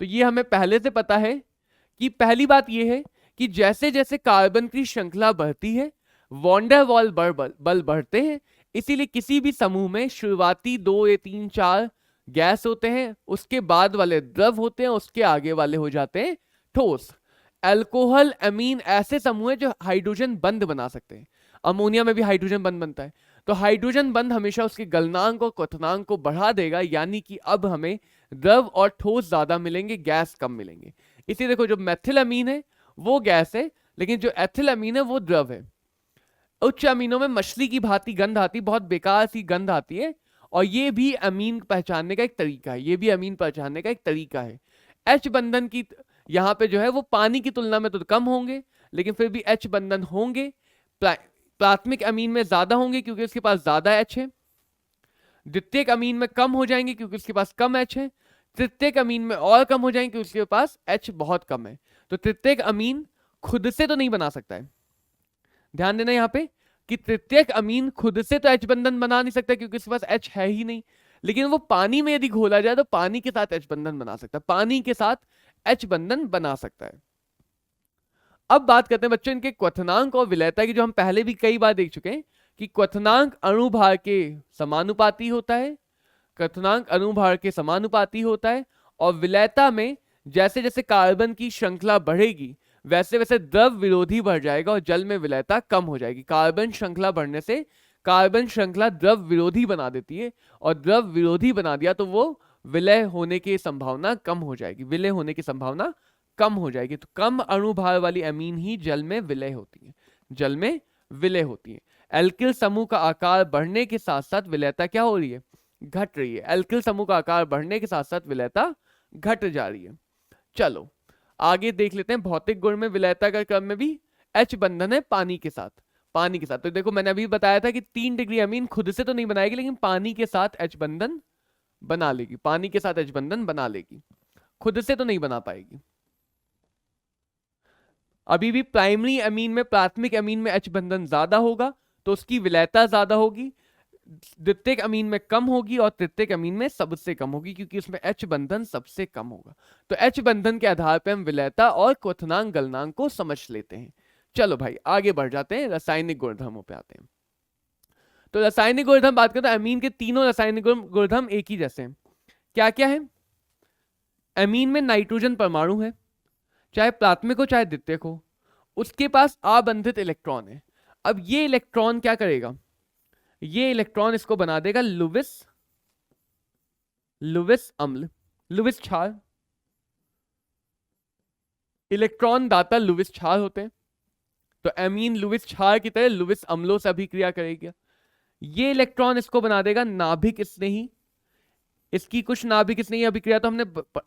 तो ये हमें पहले से पता है कि पहली बात यह है कि जैसे जैसे कार्बन की श्रृंखला बढ़ती है वॉन डेर वाल बल बढ़ते हैं। इसीलिए किसी भी समूह में शुरुआती 2 या 3 4 गैस होते हैं, उसके बाद वाले द्रव होते हैं, उसके आगे वाले हो जाते हैं ठोस। अल्कोहल अमीन ऐसे समूह है जो हाइड्रोजन बंध बना सकते हैं। अमोनिया में भी हाइड्रोजन बंध बनता है। तो हाइड्रोजन बंध हमेशा उसके गलनांक और क्वथनांक को बढ़ा देगा, यानी कि अब हमें द्रव और ठोस ज्यादा मिलेंगे, गैस कम मिलेंगे। इसी देखो जो मेथिल अमीन है वो गैस है, लेकिन जो एथिल अमीन है वो द्रव है। उच्च अमीनों में मछली की भांति गंध आती, बहुत बेकार सी गंध आती है, और ये भी अमीन पहचानने का एक तरीका है। ये भी अमीन पहचानने का एक तरीका है। एच बंधन की यहाँ पे जो है वो पानी की तुलना में तो कम होंगे, लेकिन फिर भी एच बंधन होंगे। प्राथमिक अमीन में ज्यादा होंगे क्योंकि उसके पास ज्यादा एच है। द्वितीयक अमीन में कम हो जाएंगे क्योंकि उसके पास कम एच है। तृतीयक अमीन में और कम हो जाएंगे क्योंकि उसके पास एच बहुत कम है। तो तृतीयक अमीन खुद से तो नहीं बना सकता है, ध्यान देना यहाँ पे कि तृतीयक अमीन खुद से तो एच बंधन बना नहीं सकता क्योंकि उसके पास एच है ही नहीं, लेकिन वो पानी में यदि घोला जाए तो पानी के साथ एच बंधन बना सकता है, पानी के साथ एच बंधन बना सकता है। अब बात करते हैं बच्चों इनके क्वथनांक और विलयता की, जो हम पहले भी कई बार देख चुके हैं कि क्वथनांक अणुभार के समानुपाती होता है, क्वथनांक अणुभार के समानुपाती होता है, और विलयता में जैसे जैसे कार्बन की श्रृंखला बढ़ेगी वैसे वैसे द्रव विरोधी बढ़ जाएगा और जल में विलयता कम हो जाएगी। कार्बन श्रृंखला बढ़ने से कार्बन श्रृंखला द्रव विरोधी बना देती है, और द्रव विरोधी बना दिया तो वो विलय होने की संभावना कम हो जाएगी, विलय होने की संभावना कम हो जाएगी। तो कम अणुभार वाली अमीन ही जल में विलय होती है, जल में विलय होती है। एल्किल समूह का आकार बढ़ने के साथ साथ विलयता क्या हो रही है, घट रही है। एल्किल समूह का आकार बढ़ने के साथ साथ विलयता घट जा रही है। चलो आगे देख लेते हैं। भौतिक गुण में विलयता का क्रम में भी एच बंधन है पानी के साथ, पानी के साथ। तो देखो मैंने अभी बताया था कि 3 डिग्री अमीन खुद से तो नहीं बनाएगी, लेकिन पानी के साथ एच बंधन बना लेगी, पानी के साथ एच बंधन बना लेगी, खुद से तो नहीं बना पाएगी। अभी भी प्राइमरी अमीन में प्राथमिक अमीन में एच बंधन ज्यादा होगा तो उसकी विलयता ज्यादा होगी, द्वितीयक अमीन में कम होगी और तृतीयक अमीन में सबसे कम होगी क्योंकि उसमें एच बंधन सबसे कम होगा। तो एच बंधन के आधार पर हम विलयता और क्वथनांक गलनांक को समझ लेते हैं। चलो भाई आगे बढ़ जाते हैं, रासायनिक गुणधर्मों पे आते हैं। तो रासायनिक गुणधर्म बात करते हैं, अमीन के तीनों रासायनिक गुणधर्म एक ही जैसे हैं। क्या क्या है, अमीन में नाइट्रोजन परमाणु है, चाहे प्राथमिक हो चाहे द्वितीयक हो, उसके पास आबंधित इलेक्ट्रॉन है। अब ये इलेक्ट्रॉन क्या करेगा, ये इलेक्ट्रॉन इसको बना देगा लुविस अम्ल, लुविस क्षार। इलेक्ट्रॉन दाता लुईस क्षार होते हैं, तो एमीन लुईस क्षार की तरह लुईस अम्लों से अभिक्रिया करेगी। ये इलेक्ट्रॉन इसको बना देगा नाभिक स्नेही। इसकी कुछ नाभिक स्नेही अभिक्रिया तो हमने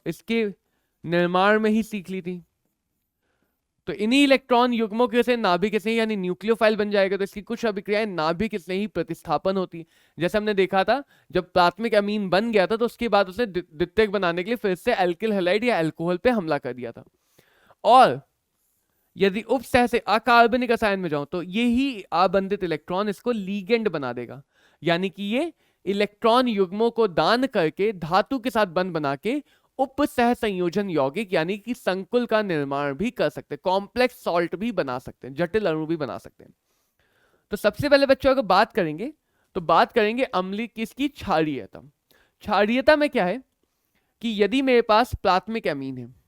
इसके निर्माण में ही सीख ली थी। तो इन्हीं इलेक्ट्रॉन युग्मों के से नाभिक स्नेही यानी न्यूक्लियोफाइल बन जाएगा। तो इसकी कुछ अभिक्रियाएं नाभिक स्नेही प्रतिस्थापन होती है। जैसे हमने देखा था जब प्राथमिक अमीन बन गया था तो उसके बाद उसे द्वितीयक बनाने के लिए फिर से एल्किल हैलाइड या अल्कोहल पे हमला कर दिया था। और यदि उपसह से अकार्बनिक रसायन में जाऊं तो यही आबंधित इलेक्ट्रॉन इसको लीगेंड बना देगा, यानी कि ये इलेक्ट्रॉन युग्मों को दान करके धातु के साथ बंध बना के उपसह संयोजन यौगिक यानी कि संकुल का निर्माण भी कर सकते हैं, कॉम्प्लेक्स सॉल्ट भी बना सकते हैं, जटिल अणु भी बना सकते हैं। तो सबसे पहले बच्चों अगर बात करेंगे तो बात करेंगे अम्लीय किसकी, क्षारीयता। क्षारीयता में क्या है कि यदि मेरे पास प्राथमिक अमीन है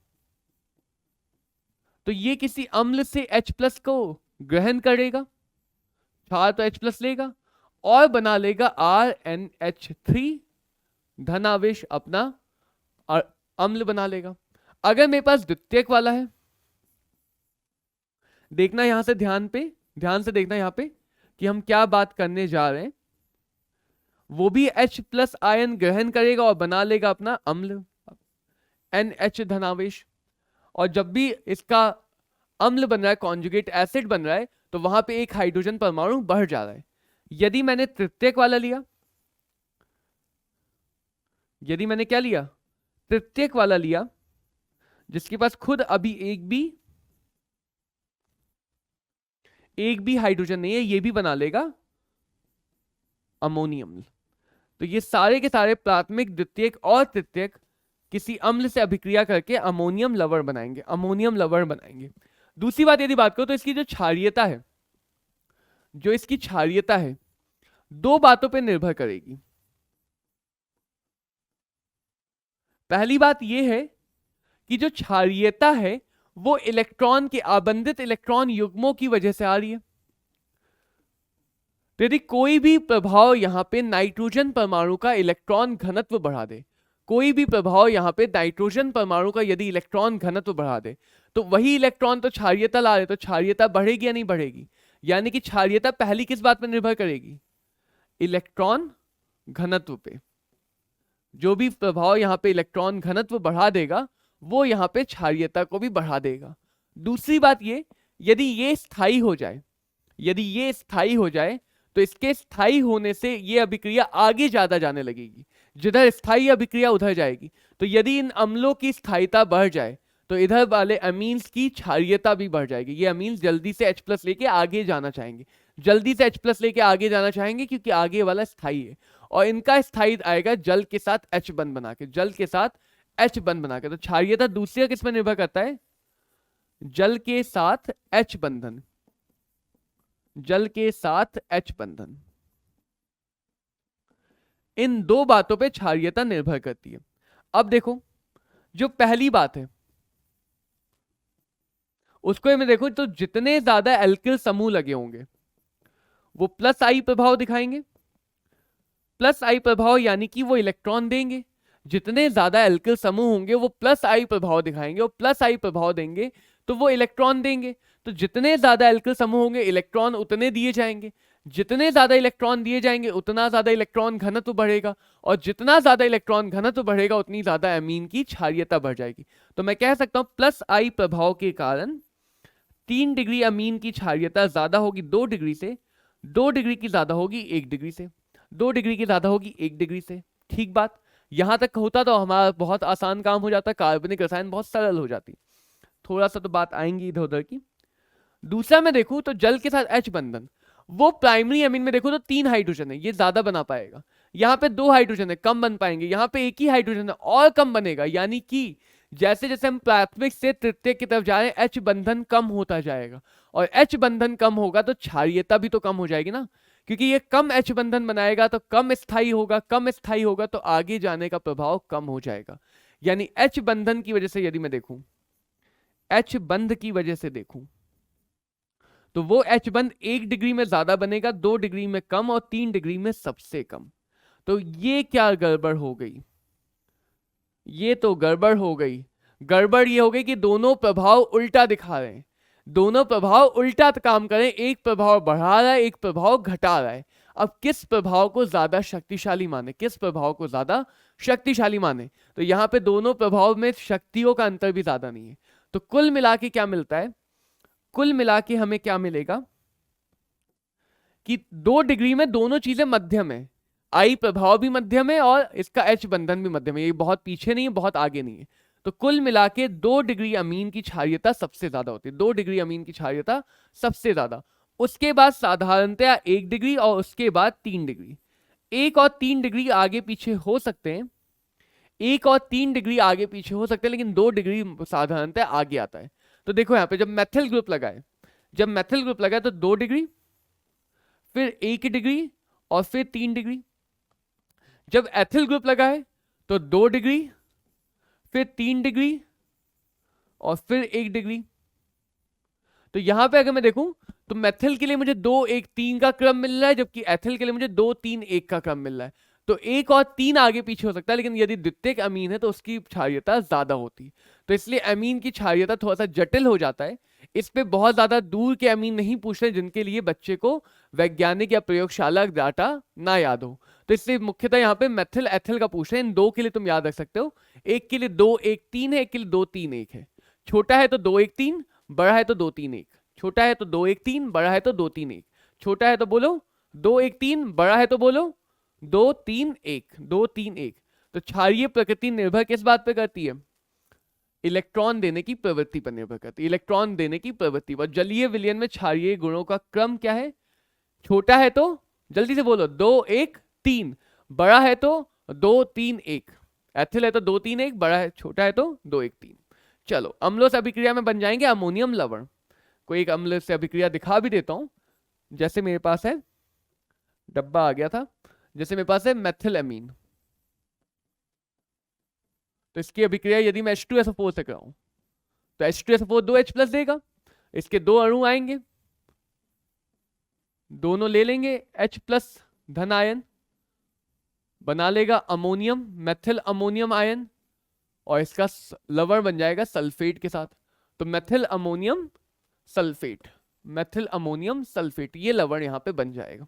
तो ये किसी अम्ल से H+ को ग्रहण करेगा, क्षार तो H+ लेगा और बना लेगा RnH3 धनावेश अपना अम्ल बना लेगा। अगर मेरे पास द्वितीयक वाला है, देखना यहां से ध्यान से देखना यहां पे कि हम क्या बात करने जा रहे हैं। वो भी H+ आयन ग्रहण करेगा और बना लेगा अपना अम्ल NH धनावेश। और जब भी इसका अम्ल बन रहा है, कॉन्जुगेट एसिड बन रहा है, तो वहां पे एक हाइड्रोजन परमाणु बढ़ जा रहा है। यदि मैंने तृतीयक वाला लिया, यदि मैंने क्या लिया, तृतीयक वाला लिया, जिसके पास खुद अभी एक भी हाइड्रोजन नहीं है, ये भी बना लेगा अमोनियम। तो ये सारे के सारे प्राथमिक, द्वितीयक और तृतीयक किसी अम्ल से अभिक्रिया करके अमोनियम लवर बनाएंगे। दूसरी बात यदि बात करो तो इसकी जो क्षारीयता है दो बातों पे निर्भर करेगी। पहली बात यह है कि जो क्षारीयता है वो इलेक्ट्रॉन के आबंधित इलेक्ट्रॉन युग्मों की वजह से आ रही है। तो यदि कोई भी प्रभाव यहां पे नाइट्रोजन परमाणु का इलेक्ट्रॉन घनत्व बढ़ा दे, कोई भी प्रभाव यहां पे नाइट्रोजन परमाणु का यदि इलेक्ट्रॉन घनत्व बढ़ा दे, तो वही इलेक्ट्रॉन तो क्षारीयता ला रहे, तो क्षारीयता बढ़ेगी या नहीं बढ़ेगी। यानी कि क्षारीयता पहली किस बात पर निर्भर करेगी, इलेक्ट्रॉन घनत्व पे। जो भी प्रभाव यहां पे इलेक्ट्रॉन घनत्व बढ़ा देगा वो यहां पे क्षारीयता को भी बढ़ा देगा। दूसरी बात ये, यदि ये स्थायी हो जाए तो इसके स्थायी होने से ये अभिक्रिया आगे ज्यादा जाने लगेगी, जिधर स्थायी अभिक्रिया उधर जाएगी। तो यदि इन अम्लों की स्थायीता बढ़ जाए तो इधर वाले अमीन्स की क्षारीयता भी बढ़ जाएगी। ये अमीन्स जल्दी से H+ लेके आगे जाना चाहेंगे, क्योंकि आगे वाला स्थायी है और इनका स्थायी आएगा जल के साथ H बंध बना के। तो क्षारीयता दूसरी किस पर निर्भर करता है, जल के साथ H बंधन। इन दो बातों पे क्षारीयता निर्भर करती है। अब देखो जो पहली बात है उसको में देखो, तो जितने ज्यादा एल्किल समूह लगे होंगे वो +I प्रभाव दिखाएंगे। +I प्रभाव यानी कि वो इलेक्ट्रॉन देंगे। जितने ज्यादा एल्किल समूह होंगे वो +I प्रभाव दिखाएंगे, और +I प्रभाव देंगे तो वो इलेक्ट्रॉन देंगे। तो जितने ज्यादा एल्किल समूह होंगे इलेक्ट्रॉन उतने दिए जाएंगे। जितने ज्यादा इलेक्ट्रॉन दिए जाएंगे उतना ज्यादा इलेक्ट्रॉन घनत्व बढ़ेगा, और जितना ज्यादा इलेक्ट्रॉन घनत्व बढ़ेगा उतनी ज्यादा अमीन की क्षारीयता बढ़ जाएगी। तो मैं कह सकता हूं +I प्रभाव के कारण 3 डिग्री अमीन की क्षारीयता ज्यादा होगी 2 डिग्री से, 2 डिग्री की ज्यादा होगी 1 डिग्री से, 2 डिग्री की ज्यादा होगी 1 डिग्री से। ठीक बात, यहां तक होता तो हमारा बहुत आसान काम हो जाता, कार्बनिक रसायन बहुत सरल हो जाती। थोड़ा सा तो बात आएंगी इधर उधर की। दूसरा मैं देखूं तो जल के साथ H बंधन, वो प्राइमरी अमीन में देखो तो 3 हाइड्रोजन है, ये ज्यादा बना पाएगा। यहाँ पे 2 हाइड्रोजन है, कम बन पाएंगे। यहाँ पे 1 ही हाइड्रोजन है और कम बनेगा। यानी कि जैसे जैसे हम प्राथमिक से तृतीयक की तरफ जा रहे हैं H बंधन कम होता जाएगा, और H बंधन कम होगा तो क्षारीयता भी तो कम हो जाएगी ना, क्योंकि ये कम H बंधन बनाएगा तो कम स्थायी होगा तो आगे जाने का प्रभाव कम हो जाएगा। यानी H बंधन की वजह से यदि मैं देखूं, H बंध की वजह से देखूं तो वो H बंध 1 डिग्री में ज्यादा बनेगा, 2 डिग्री में कम और 3 डिग्री में सबसे कम। तो ये क्या गड़बड़ हो गई, ये तो गड़बड़ हो गई। गड़बड़ ये हो गई कि दोनों प्रभाव उल्टा दिखा रहे हैं, दोनों प्रभाव उल्टा काम करें, एक प्रभाव बढ़ा रहा है एक प्रभाव घटा रहा है। अब किस प्रभाव को ज्यादा शक्तिशाली माने, किस प्रभाव को ज्यादा शक्तिशाली माने? तो यहाँ पे दोनों प्रभाव में शक्तियों का अंतर भी ज्यादा नहीं है। तो कुल मिला के क्या मिलता है, कुल मिला के हमें क्या मिलेगा कि 2 डिग्री में दोनों चीजें मध्यम है, आई प्रभाव भी मध्यम है और इसका एच बंधन भी मध्यम है, ये बहुत पीछे नहीं है बहुत आगे नहीं है। तो कुल मिला के 2 डिग्री अमीन की क्षारीयता सबसे ज्यादा होती है, 2 डिग्री अमीन की क्षारीयता सबसे ज्यादा। उसके बाद साधारणतया 1 डिग्री और उसके बाद 3 डिग्री। 1 और 3 डिग्री आगे पीछे हो सकते हैं, 1 और 3 डिग्री आगे पीछे हो सकते हैं, लेकिन 2 डिग्री साधारणतः आगे आता है। तो देखो यहाँ पे जब मेथिल ग्रुप लगाए, जब मेथिल ग्रुप लगाए तो 2 डिग्री, फिर 1 डिग्री और फिर 3 डिग्री। जब एथिल ग्रुप लगाए तो 2 डिग्री, फिर 3 डिग्री और फिर 1 डिग्री। तो यहां पे अगर मैं देखूं तो मेथिल के लिए मुझे 2 1 3 का क्रम मिल रहा है, जबकि एथिल के लिए मुझे 2 3 1 का क्रम मिल रहा है। तो 1 और 3 आगे पीछे हो सकता है, लेकिन यदि द्वितीयक अमीन है तो उसकी क्षारीयता ज्यादा होती। तो इसलिए अमीन की क्षारीयता थोड़ा सा जटिल हो जाता है। इस पे बहुत ज्यादा दूर के अमीन नहीं पूछ रहे जिनके लिए बच्चे को वैज्ञानिक या प्रयोगशाला डाटा ना याद हो। तो इसलिए मुख्यतः यहाँ पे मेथिल एथिल का पूछ रहे हैं। इन 2 के लिए तुम याद रख सकते हो, एक के लिए 2 1 3 है, एक के लिए 2 3 1 है। छोटा है तो 2 1 3, बड़ा है तो 2 3 1। छोटा है तो 2 1 3, बड़ा है तो 2 3 1। छोटा है तो बोलो 2 1 3, बड़ा है तो बोलो 2 3 1, 2 3 1। तो क्षारीय प्रकृति निर्भर किस बात पे करती है? इलेक्ट्रॉन देने की प्रवृत्ति पर निर्भर करती है, इलेक्ट्रॉन देने की प्रवृत्ति पर। जलीय विलयन में क्षारीय गुणों का क्रम क्या है? छोटा है तो जल्दी से बोलो 2 1 3, बड़ा है तो 2 3 1। एथिल है तो 2 3 1, बड़ा है छोटा है तो 2 1 3। चलो अम्लों से अभिक्रिया में बन जाएंगे अमोनियम लवण। कोई एक अम्ल से अभिक्रिया दिखा भी देता हूं, जैसे मेरे पास है, डब्बा आ गया था, जैसे मेरे पास है मेथिल अमीन। तो इसकी अभिक्रिया यदि मैं H2SO4 से कराऊं तो H2SO4 2H+ देगा, इसके 2 अणु आएंगे, दोनों ले लेंगे H+ धन आयन, बना लेगा अमोनियम, मेथिल अमोनियम आयन, और इसका लवण बन जाएगा सल्फेट के साथ। तो methyl ammonium sulphate, methyl ammonium sulphate, ये लवण यहां पे बन जाएगा।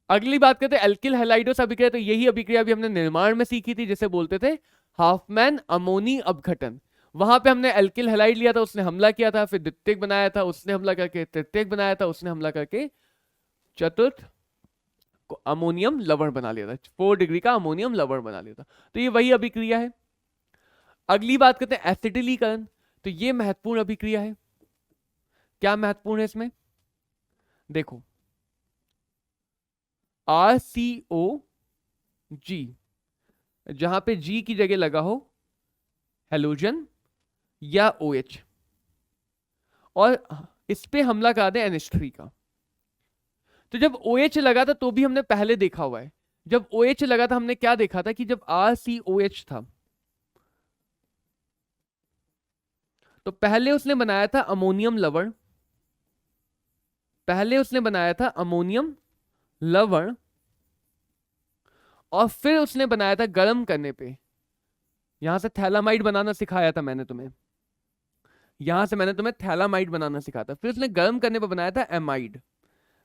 अगली बात करते हैं एल्किल हैलाइडोस अभिक्रिया। तो यही अभिक्रिया भी हमने निर्माण में सीखी थी, जिसे बोलते थे हाफमैन अमोनी अपघटन। वहां पे हमने एल्किल हैलाइड लिया था, उसने हमला किया था, फिर द्वितीयक बनाया था, उसने हमला करके तृतीयक बनाया था, उसने हमला करके चतुर्थ अमोनियम लवण बना लिया था, 4 डिग्री का अमोनियम लवण बना लिया था। तो ये वही अभिक्रिया है। अगली बात करते हैं एसिटिलीकरण। तो ये महत्वपूर्ण अभिक्रिया है। क्या महत्वपूर्ण है इसमें? देखो RCOG, जहां पे G की जगह लगा हो हेलोजन या OH, और इस पे हमला करा दे NH3 का। तो जब OH लगा था तो भी हमने पहले देखा हुआ है, जब OH लगा था हमने क्या देखा था कि जब RCOH था तो पहले उसने बनाया था अमोनियम लवण, पहले उसने बनाया था अमोनियम लवण, और फिर उसने बनाया था गर्म करने पे, यहां से थैलामाइड बनाना सिखाया था मैंने तुम्हें, यहां से मैंने तुम्हें थैलामाइड बनाना सिखाया था। फिर उसने गर्म करने पे बनाया था एमाइड,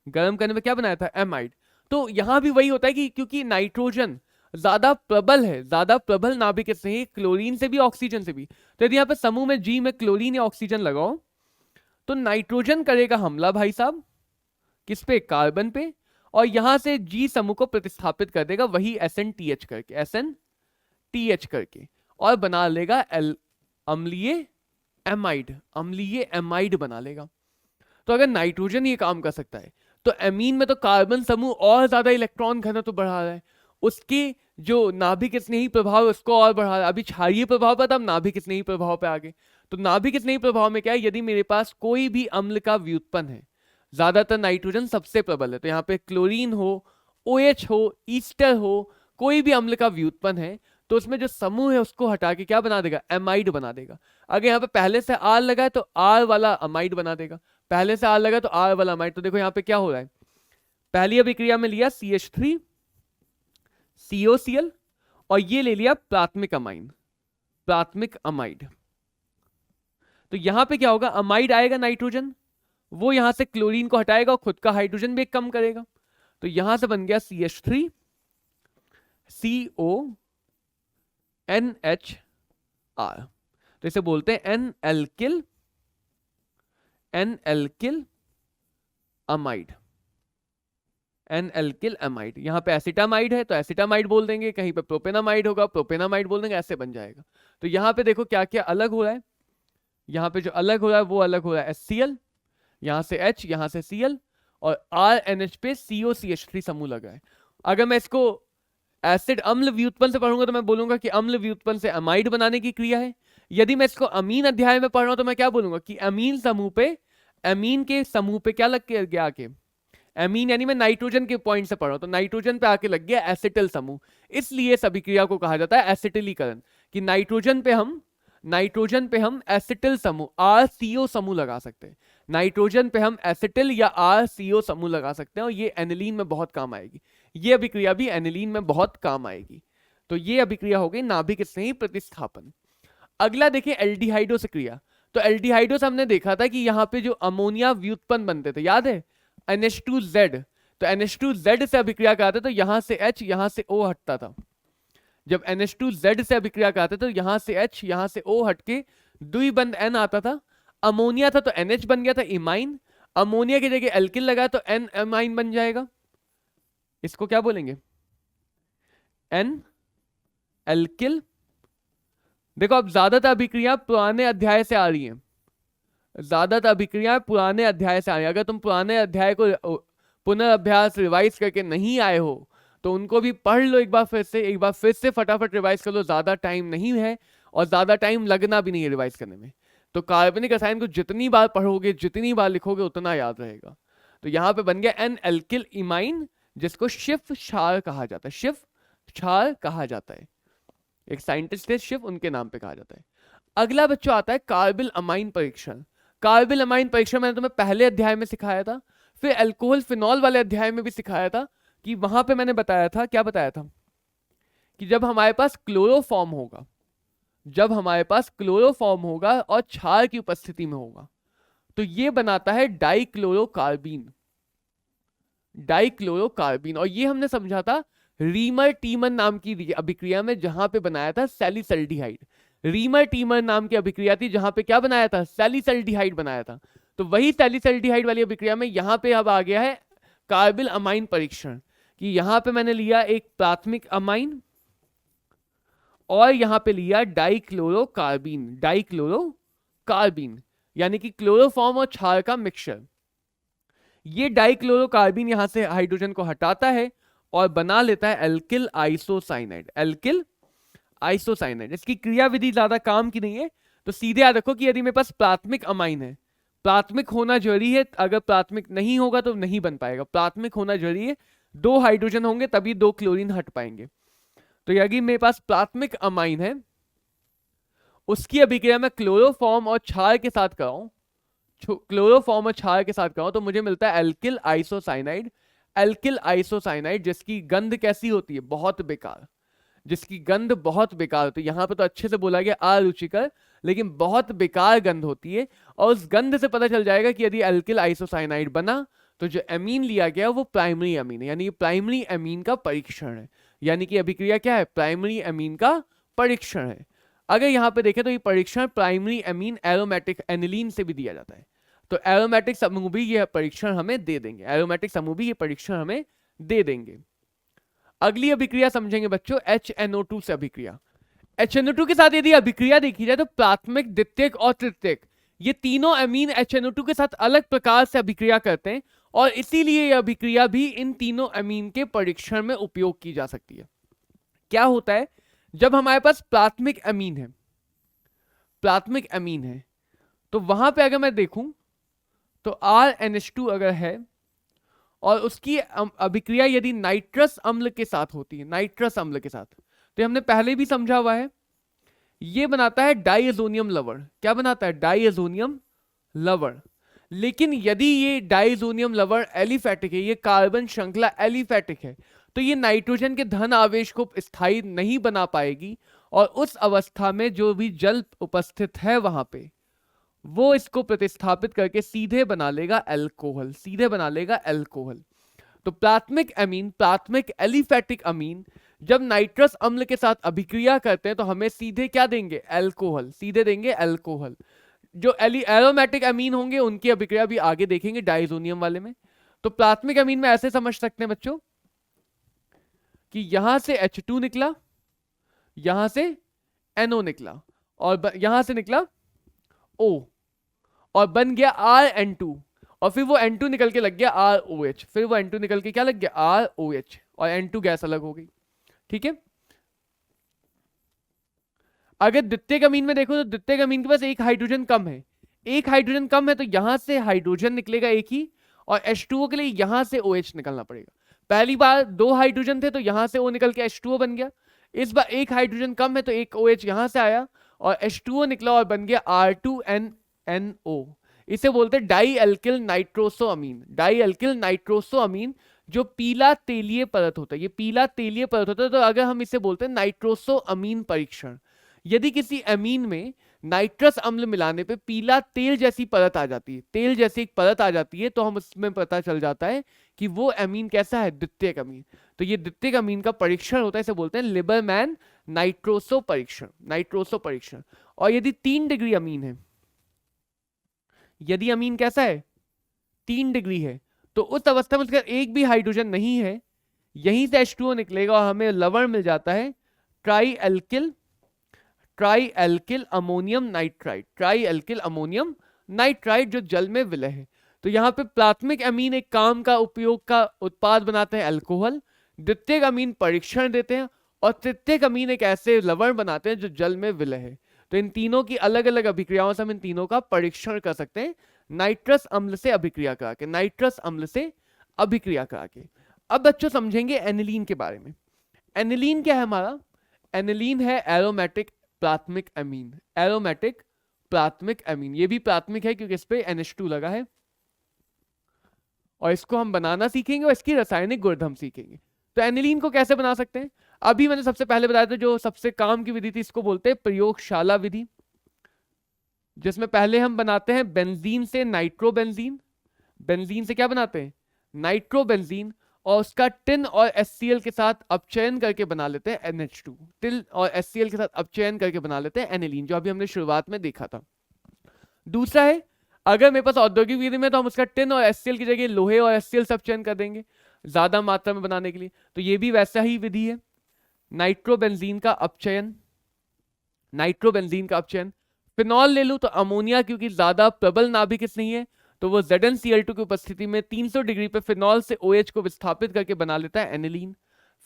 गर्म करने पे क्या बनाया था? एमाइड। तो यहां भी वही होता है कि क्योंकि नाइट्रोजन ज्यादा प्रबल है, ज्यादा प्रबल नाभिक से, क्लोरीन से भी ऑक्सीजन से भी। तो यदि यहाँ पे समूह में G में क्लोरीन या ऑक्सीजन लगाओ तो नाइट्रोजन करेगा हमला भाई साहब किस पे? कार्बन पे, और यहां से G समूह को प्रतिस्थापित कर देगा वही SNTH करके, SNTH करके, और बना लेगा अम्लीय एमाइड, अम्लीय एमाइड बना लेगा। तो अगर नाइट्रोजन ये काम कर सकता है तो एमीन में तो कार्बन समूह और ज्यादा इलेक्ट्रॉन घनत्व बढ़ा रहा है, उसकी जो नाभिक स्नेही प्रभाव उसको और बढ़ा रहा है। अभी क्षारीय प्रभाव पर था, अब नाभिक स्नेही प्रभाव पे आगे। तो नाभिक स्नेही प्रभाव में क्या है? यदि मेरे पास कोई भी अम्ल का व्युत्पन्न है, ज्यादातर नाइट्रोजन सबसे प्रबल है, तो यहाँ पे क्लोरीन हो, OH हो, ईस्टर हो, कोई भी अम्ल का व्युत्पन्न है, तो उसमें जो समूह है उसको हटा के क्या बना देगा? एमाइड बना देगा। अगर यहाँ पे पहले से R लगा है तो R वाला अमाइड बना देगा, पहले से R लगा तो R वाला अमाइड। तो देखो यहाँ पे क्या हो रहा है, पहली अभिक्रिया में लिया CH3 COCl और ये ले लिया प्राथमिक अमाइन, प्राथमिक अमाइड। तो यहां पे क्या होगा, अमाइड आएगा नाइट्रोजन, वो यहां से क्लोरीन को हटाएगा और खुद का हाइड्रोजन भी कम करेगा। तो यहां से बन गया CH3 CO NHR। तो इसे बोलते हैं N alkyl amide. N alkyl amide. यहां पे एसिटामाइड है तो एसिटामाइड बोल देंगे, कहीं पे प्रोपेनामाइड होगा प्रोपेनामाइड बोल देंगे, ऐसे बन जाएगा। तो यहां पे देखो क्या क्या अलग हो रहा है, यहां पे जो अलग हो रहा है वो अलग हो रहा है HCl, यहां से H, यहां से Cl, और RNH पे COCH3 समूह लगा है। अगर मैं इसको एसिड अम्ल व्युत्पन्न से पढ़ूंगा तो मैं बोलूंगा कि अम्ल व्युत्पन्न से अमाइड बनाने की क्रिया है। यदि मैं इसको अमीन अध्याय में पढ़ रहा हूं तो मैं क्या बोलूंगा कि अमीन के समूह पे क्या लग के गया आके, अमीन यानी मैं नाइट्रोजन के पॉइंट से पढ़ रहा हूं तो नाइट्रोजन पे आके लग गया एसिटिल समूह। इसलिए इस अभिक्रिया को कहा जाता है एसिटिलीकरण, कि नाइट्रोजन पे हम एसिटिल समूह RCO समूह लगा सकते हैं। नाइट्रोजन पे हम एसिटिल या RCO समूह लगा सकते हैं और ये एनिलीन में बहुत काम आएगी। ये अभिक्रिया भी एनिलीन में बहुत काम आएगी। तो ये अभिक्रिया हो गई नाभिक स्नेही प्रतिस्थापन। अगला देखिए एल्डिहाइडो से क्रिया। तो एल्डिहाइडो से हमने देखा था कि यहाँ पे जो अमोनिया व्युत्पन्न बनते थे, याद है, NH2Z। तो NH2Z से अभिक्रिया कराते तो यहां से H, यहां से O हटता था। जब NH2Z से अभिक्रिया कराते तो यहां से H, यहां से O हट के द्विबंध N आता था। अमोनिया था तो NH बन गया था इमाइन, अमोनिया की जगह एल्किल लगा तो N अमाइन बन जाएगा। इसको क्या बोलेंगे, N एल्किल। देखो अब ज्यादातर अभिक्रिया पुराने अध्याय से आ रही हैं, ज्यादातर अभिक्रिया पुराने अध्याय से आ रही है। अगर तुम पुराने अध्याय को पुनर्अभ्यास रिवाइज करके नहीं आए हो तो उनको भी पढ़ लो एक बार फिर से फटाफट रिवाइज कर लो। ज्यादा टाइम नहीं है और ज्यादा टाइम लगना भी नहीं है रिवाइज करने में। तो कार्बनिक रसायन को जितनी बार पढ़ोगे, जितनी बार लिखोगे, उतना याद रहेगा। तो यहां पे बन गया एन एल्किल इमाइन, जिसको शिफ क्षार कहा जाता है। शिफ क्षार कहा जाता है, एक साइंटिस्ट थे शिफ, उनके नाम पे कहा जाता है। अगला बच्चों आता है कार्बिल अमाइन परीक्षण। कार्बिल अमाइन परीक्षण मैंने तुम्हें पहले अध्याय में सिखाया था, फिर अल्कोहल फिनॉल वाले अध्याय में भी सिखाया था। कि वहां पे मैंने बताया था, क्या बताया था, कि जब हमारे पास क्लोरोफॉर्म होगा, और क्षार की उपस्थिति में होगा तो ये बनाता है डाइक्लोरोकार्बीन। और ये हमने समझा था रीमर टीमन नाम की अभिक्रिया में, जहां पे बनाया था सैलिसल्डिहाइड। रीमर टीमर नाम की अभिक्रिया थी जहां पे क्या बनाया था, सैलिसल्डिहाइड बनाया था। तो वही सैलिसल्डिहाइड वाली अभिक्रिया में यहां पे अब आ गया है कार्बिल अमाइन परीक्षण, कि यहां पे मैंने लिया एक प्राथमिक अमाइन और यहां पे लिया डाइक्लोरोकार्बीन, यानी कि क्लोरोफॉर्म और क्षार का मिक्सचर। ये डाइक्लोरोकार्बीन यहां से हाइड्रोजन को हटाता है और बना लेता है एल्किल आइसोसाइनाइड। इसकी क्रियाविधि ज्यादा काम की नहीं है, तो सीधे याद रखो कि यदि मेरे पास प्राथमिक अमाइन है, प्राथमिक होना जरूरी है, अगर प्राथमिक नहीं होगा तो नहीं बन पाएगा। प्राथमिक होना जरूरी है, 2 हाइड्रोजन होंगे तभी 2 क्लोरीन हट पाएंगे। तो यदि मेरे पास प्राथमिक अमाइन है, उसकी अभिक्रिया में क्लोरोफॉर्म और क्षार के साथ कराऊं, तो मुझे मिलता है एल्किल आइसोसाइनाइड, जिसकी गंध कैसी होती है, बहुत बेकार, होती है। यहां पे तो अच्छे से बोला गया अरुचिकर, लेकिन बहुत बेकार गंध होती है। और उस गंध से पता चल जाएगा कि यदि एल्किल आइसोसाइनाइड बना तो जो एमीन लिया गया वो प्राइमरी एमीन है, यानी प्राइमरी एमीन का परीक्षण है। यानी कि अभिक्रिया क्या है, प्राइमरी एमीन का परीक्षण है। अगर यहां पे देखें तो ये परीक्षण प्राइमरी एमीन एरोमेटिक एनिलीन से भी दिया जाता है। तो एरोमेटिक समूह भी ये परीक्षण हमें दे देंगे, अगली अभिक्रिया समझेंगे बच्चों HNO2 से अभिक्रिया। HNO2 के साथ यदि अभिक्रिया देखी जाए तो प्राथमिक, द्वितीयक और तृतीयक, ये तीनों अमीन HNO2 के साथ अलग प्रकार से अभिक्रिया करते हैं और इसीलिए यह अभिक्रिया भी इन तीनों अमीन के परीक्षण में उपयोग की जा सकती है। क्या होता है, जब हमारे पास प्राथमिक अमीन है तो वहां पे अगर मैं देखूं तो RNH2 अगर है और उसकी अभिक्रिया यदि नाइट्रस अम्ल के साथ होती है, तो हमने पहले भी समझा हुआ है, ये बनाता है डाइएजोनियम लवण। क्या बनाता है, डाइएजोनियम लवण। लेकिन यदि ये डाइएजोनियम लवण एलिफैटिक है, ये कार्बन श्रृंखला एलिफैटिक है, तो ये नाइट्रोजन के धन आवेश को स्थायी नहीं बना पाएगी और उस अवस्था में जो भी जल उपस्थित है वहां पे वो इसको प्रतिस्थापित करके सीधे बना लेगा अल्कोहल, सीधे बना लेगा अल्कोहल। तो प्राथमिक अमीन, प्राथमिक एलिफेटिक अमीन जब नाइट्रस अम्ल के साथ अभिक्रिया करते हैं तो हमें सीधे क्या देंगे, अल्कोहल, सीधे देंगे अल्कोहल। जो एरोमेटिक अमीन होंगे उनकी अभिक्रिया भी आगे देखेंगे डाइजोनियम वाले में। तो प्राथमिक अमीन में ऐसे समझ सकते हैं बच्चों कि यहां से H2 निकला, यहां से NO निकला और यहां से निकला O और बन गया RN2 और फिर वो N2 निकल के लग गया ROH, फिर वो N2 निकल के क्या लग गया ROH और N2 गैस अलग हो गई। ठीक है। अगर द्वितीयक अमीन में देखो तो द्वितीयक अमीन के पास एक हाइड्रोजन कम है, एक हाइड्रोजन कम है तो यहां से हाइड्रोजन निकलेगा एक ही और H2O के लिए यहां से OH निकलना पड़ेगा। पहली बार 2 हाइड्रोजन थे तो यहां से O निकल के H2O बन गया, इस बार एक हाइड्रोजन कम है तो एक OH यहां से आया और H2O निकला और बन गया R2NNO। इसे बोलते हैं डाई अल्किल नाइट्रोसो अमीन, डाई अल्किल नाइट्रोसो अमीन जो पीला तेलीय परत होता है, ये पीला तेलीय परत होता है। तो अगर हम इसे बोलते हैं नाइट्रोसो अमीन परीक्षण, यदि किसी अमीन में नाइट्रस अम्ल मिलाने पे पीला तेल जैसी परत आ जाती है, तेल जैसी एक परत आ जाती है, तो हम उसमें पता चल जाता है कि वो अमीन कैसा है, द्वितीयक अमीन। तो ये द्वितीयक अमीन का परीक्षण होता है, इसे बोलते हैं लिबरमैन नाइट्रोसो परीक्षण, नाइट्रोसो परीक्षण। और यदि 3 डिग्री अमीन है, यदि अमीन कैसा है 3 डिग्री है, तो उस अवस्था में उसका एक भी हाइड्रोजन नहीं है, यहीं से H2O निकलेगा और हमें लवण मिल जाता है try alkyl ammonium nitride, try alkyl ammonium nitride जो जल में विलय है। तो यहाँ पे प्राथमिक अमीन एक काम का उपयोग का उत्पाद बनाते हैं अल्कोहल, द्वितीयक अमीन परीक्षण देते हैं और तृतीयक अमीन एक ऐसे लवण बनाते हैं जो जल में विलय है। तो इन तीनों की अलग अलग अभिक्रियाओं से हम इन तीनों का परीक्षण कर सकते हैं नाइट्रस अम्ल से अभिक्रिया करा के, नाइट्रस अम्ल से अभिक्रिया करा के। अब बच्चों समझेंगे एनिलीन के बारे में। एनिलीन क्या है हमारा, एनिलीन है एरोमेटिक प्राथमिक अमीन, एरोमेटिक प्राथमिक अमीन। ये भी प्राथमिक है क्योंकि इस पे NH2 लगा है और इसको हम बनाना सीखेंगे और इसकी रासायनिक गुणधर्म सीखेंगे। तो एनिलीन को कैसे बना सकते हैं, अभी मैंने सबसे पहले बताया था जो सबसे काम की विधि थी, इसको बोलते हैं प्रयोगशाला विधि, जिसमें पहले हम बनाते हैं बेंजीन से नाइट्रोबेंजीन, बेंजीन से क्या बनाते हैं नाइट्रोबेंजीन, और उसका टिन और HCl के साथ अपचयन करके बना लेते हैं NH2, टिन और HCl के साथ अपचयन करके बना लेते हैं एनिलीन, जो अभी हमने शुरुआत में देखा था। दूसरा है, अगर मेरे पास औद्योगिक विधि में तो हम उसका टिन और HCl की जगह लोहे और HCl से अपचयन कर देंगे ज्यादा मात्रा में बनाने के लिए। तो ये भी वैसा ही विधि है, नाइट्रोबेंजीन का अपचयन, नाइट्रोबेंजीन का अपचयन। फिनॉल ले लूं तो अमोनिया क्योंकि ज्यादा प्रबल नाभिक नहीं है तो वो ZnCl2 की उपस्थिति में 300 डिग्री पे फिनॉल से OH को विस्थापित करके बना लेता है एनिलीन,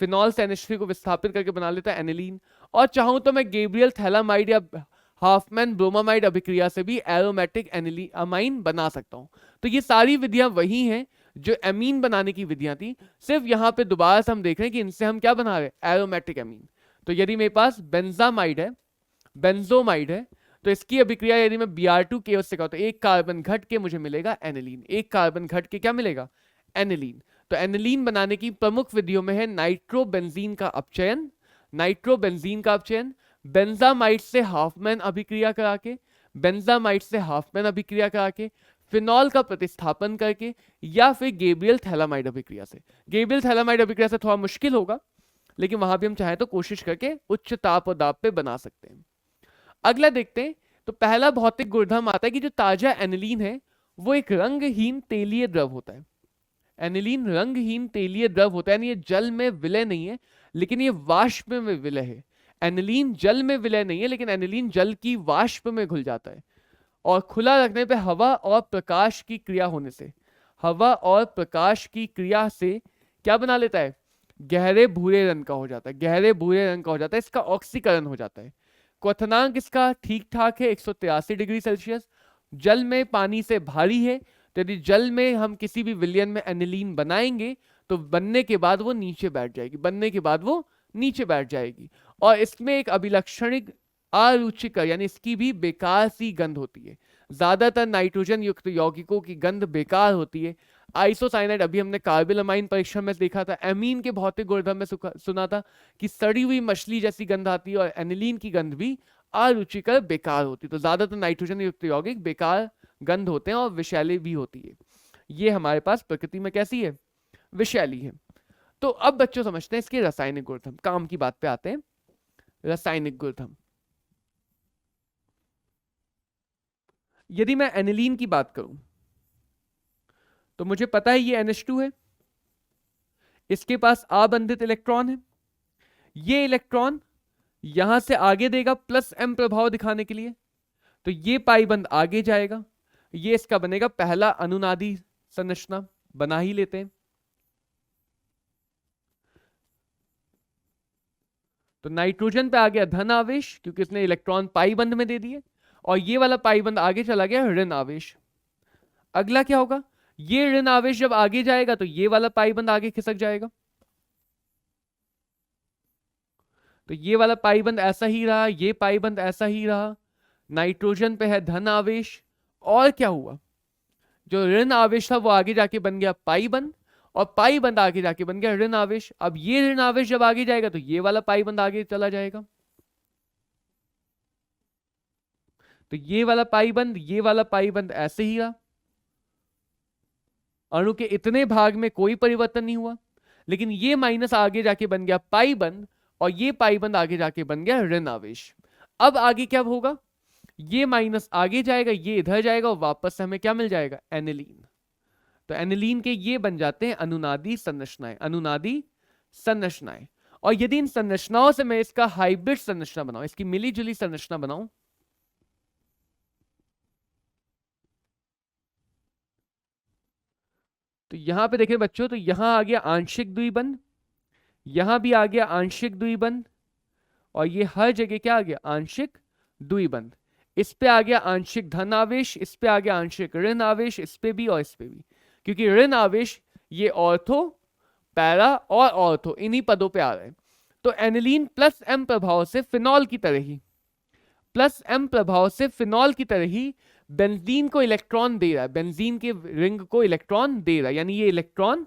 फिनॉल से NH3 को विस्थापित करके बना लेता है एनिलीन। और चाहूं तो मैं गैब्रियल थैलामाइड या हाफमैन ब्रोमामाइड अभिक्रिया से भी एरोमेटिक अमाइन बना सकता हूं। तो ये सारी विधियां वही हैं जो अमीन बनाने की विधियां थी, सिर्फ यहाँ पे दोबारा से हम देख रहे हैं कि इनसे हम क्या बना रहे हैं, एरोमेटिक अमीन। तो यदि मेरे पास बेंजामाइड है, बेंजोमाइड है, तो इसकी अभिक्रिया यदि मैं Br2 के से कहूं तो एक कार्बन घट के मुझे मिलेगा एनिलीन, एक कार्बन घट के क्या मिलेगा, एनिलीन। तो एनिलीन बनाने की प्रमुख विधियों में है नाइट्रोबेंजीन का अपचयन, नाइट्रोबेंजीन का अपचयन, बेंजामाइड से हाफमैन अभिक्रिया करा के, बेंजामाइड से हाफमैन अभिक्रिया करा के, फिनॉल का प्रतिस्थापन करके, या फिर गैब्रियल थैलामाइड अभिक्रिया से। गैब्रियल थैलामाइड अभिक्रिया से थोड़ा मुश्किल होगा, लेकिन वहां भी हम चाहें तो कोशिश करके उच्च ताप और दाब पे बना सकते हैं। अगला देखते हैं, तो पहला भौतिक गुणधर्म आता है कि जो ताजा एनिलीन है वो एक रंगहीन तेलीय द्रव होता है। एनिलीन रंगहीन तेलीय द्रव होता है, यानी ये जल में विलय नहीं है लेकिन ये वाष्प में विलय है। एनिलीन जल में विलय नहीं है लेकिन एनिलीन जल की वाष्प में घुल जाता है और खुला रखने पे हवा और प्रकाश की क्रिया होने से, हवा और प्रकाश की क्रिया से क्या बना लेता है, गहरे भूरे रंग का हो जाता है, गहरे भूरे रंग का हो जाता है, इसका ऑक्सीकरण हो जाता है। क्वथनांक इसका ठीक ठाक है 183 डिग्री सेल्सियस। जल में पानी से भारी है, तो यदि जल में हम किसी भी विलयन में एनिलीन बनाएंगे तो बनने के बाद वो नीचे बैठ जाएगी, बनने के बाद वो नीचे बैठ जाएगी। और इसमें एक अभिलक्षणिक अरुचिकर यानी इसकी भी बेकार सी गंध होती है। ज्यादातर नाइट्रोजन युक्त यौगिकों की गंध बेकार होती है, आइसोसाइनाइड अभी हमने कार्बिलमाइन परीक्षण में देखा था। एमीन के भौतिक गुणधर्म में सुना था कि सड़ी हुई मछली जैसी गंध आती है और एनिलीन की गंध भी अरुचिकर बेकार होती है। तो ज्यादातर नाइट्रोजन युक्त यौगिक बेकार गंध होते हैं और विषैली भी होती है। ये हमारे पास प्रकृति में कैसी है, विषैली है। तो अब बच्चों समझते हैं इसके रासायनिक गुणधर्म, काम की बात पे आते हैं। रासायनिक गुणधर्म, यदि मैं एनिलीन की बात करूं तो मुझे पता है ये NH2 है, इसके पास आबंधित इलेक्ट्रॉन है। ये इलेक्ट्रॉन यहां से आगे देगा प्लस M प्रभाव दिखाने के लिए, तो ये पाई बंद आगे जाएगा, ये इसका बनेगा पहला अनुनादी संरचना, बना ही लेते हैं। तो नाइट्रोजन पे आ गया धन आवेश क्योंकि इसने इलेक्ट्रॉन पाई बंद में दे दिए, और ये वाला पाई बंद आगे चला गया ऋण आवेश। अगला क्या होगा, ये ऋण आवेश जब आगे जाएगा तो ये वाला पाई बंद आगे खिसक जाएगा, तो ये वाला पाई बंद ऐसा ही रहा, ये पाई बंद ऐसा ही रहा। नाइट्रोजन पे है धन आवेश, और क्या हुआ, जो ऋण आवेश था वो आगे जाके बन गया पाई बंद, और पाई बंद आगे जाके बन गया ऋण आवेश। अब ये ऋण आवेश जब आगे जाएगा तो ये वाला पाई बंद आगे चला जाएगा, तो ये वाला पाई बंद, ये वाला पाई बंद ऐसे ही रहा। अणु के इतने भाग में कोई परिवर्तन नहीं हुआ, लेकिन ये माइनस आगे जाके बन गया पाई बंद, और ये पाई बंद आगे जाके बन गया ऋण आवेश। अब आगे क्या होगा, ये माइनस आगे जाएगा, ये इधर जाएगा, और वापस से हमें क्या मिल जाएगा, एनिलीन। तो एनिलीन के ये बन जाते हैं अनुनादी संरचनाएं, अनुनादी संरचनाएं। और यदि इन संरचनाओं से मैं इसका हाइब्रिड संरचना बनाऊं, इसकी मिलीजुली संरचना बनाऊं, तो यहां पे देखिए बच्चों, तो यहां आ गया आंशिक द्विबंध, यहां भी आ गया आंशिक द्विबंध, और ये हर जगह क्या आ गया, आंशिक द्विबंध। इस पे आ गया आंशिक धन आवेश, इस पे आ गया आंशिक ऋण आवेश, इस पे भी और इस पे भी, क्योंकि ऋण आवेश ये ऑर्थो, पैरा और ऑर्थो इन्हीं पदों पे आ रहे हैं। तो एनिलीन प्लस M प्रभाव से फिनॉल की तरह ही, प्लस M प्रभाव से फिनॉल की तरह ही बेंजीन को इलेक्ट्रॉन दे रहा है, बेंजीन के रिंग को इलेक्ट्रॉन दे रहा है, यानी ये इलेक्ट्रॉन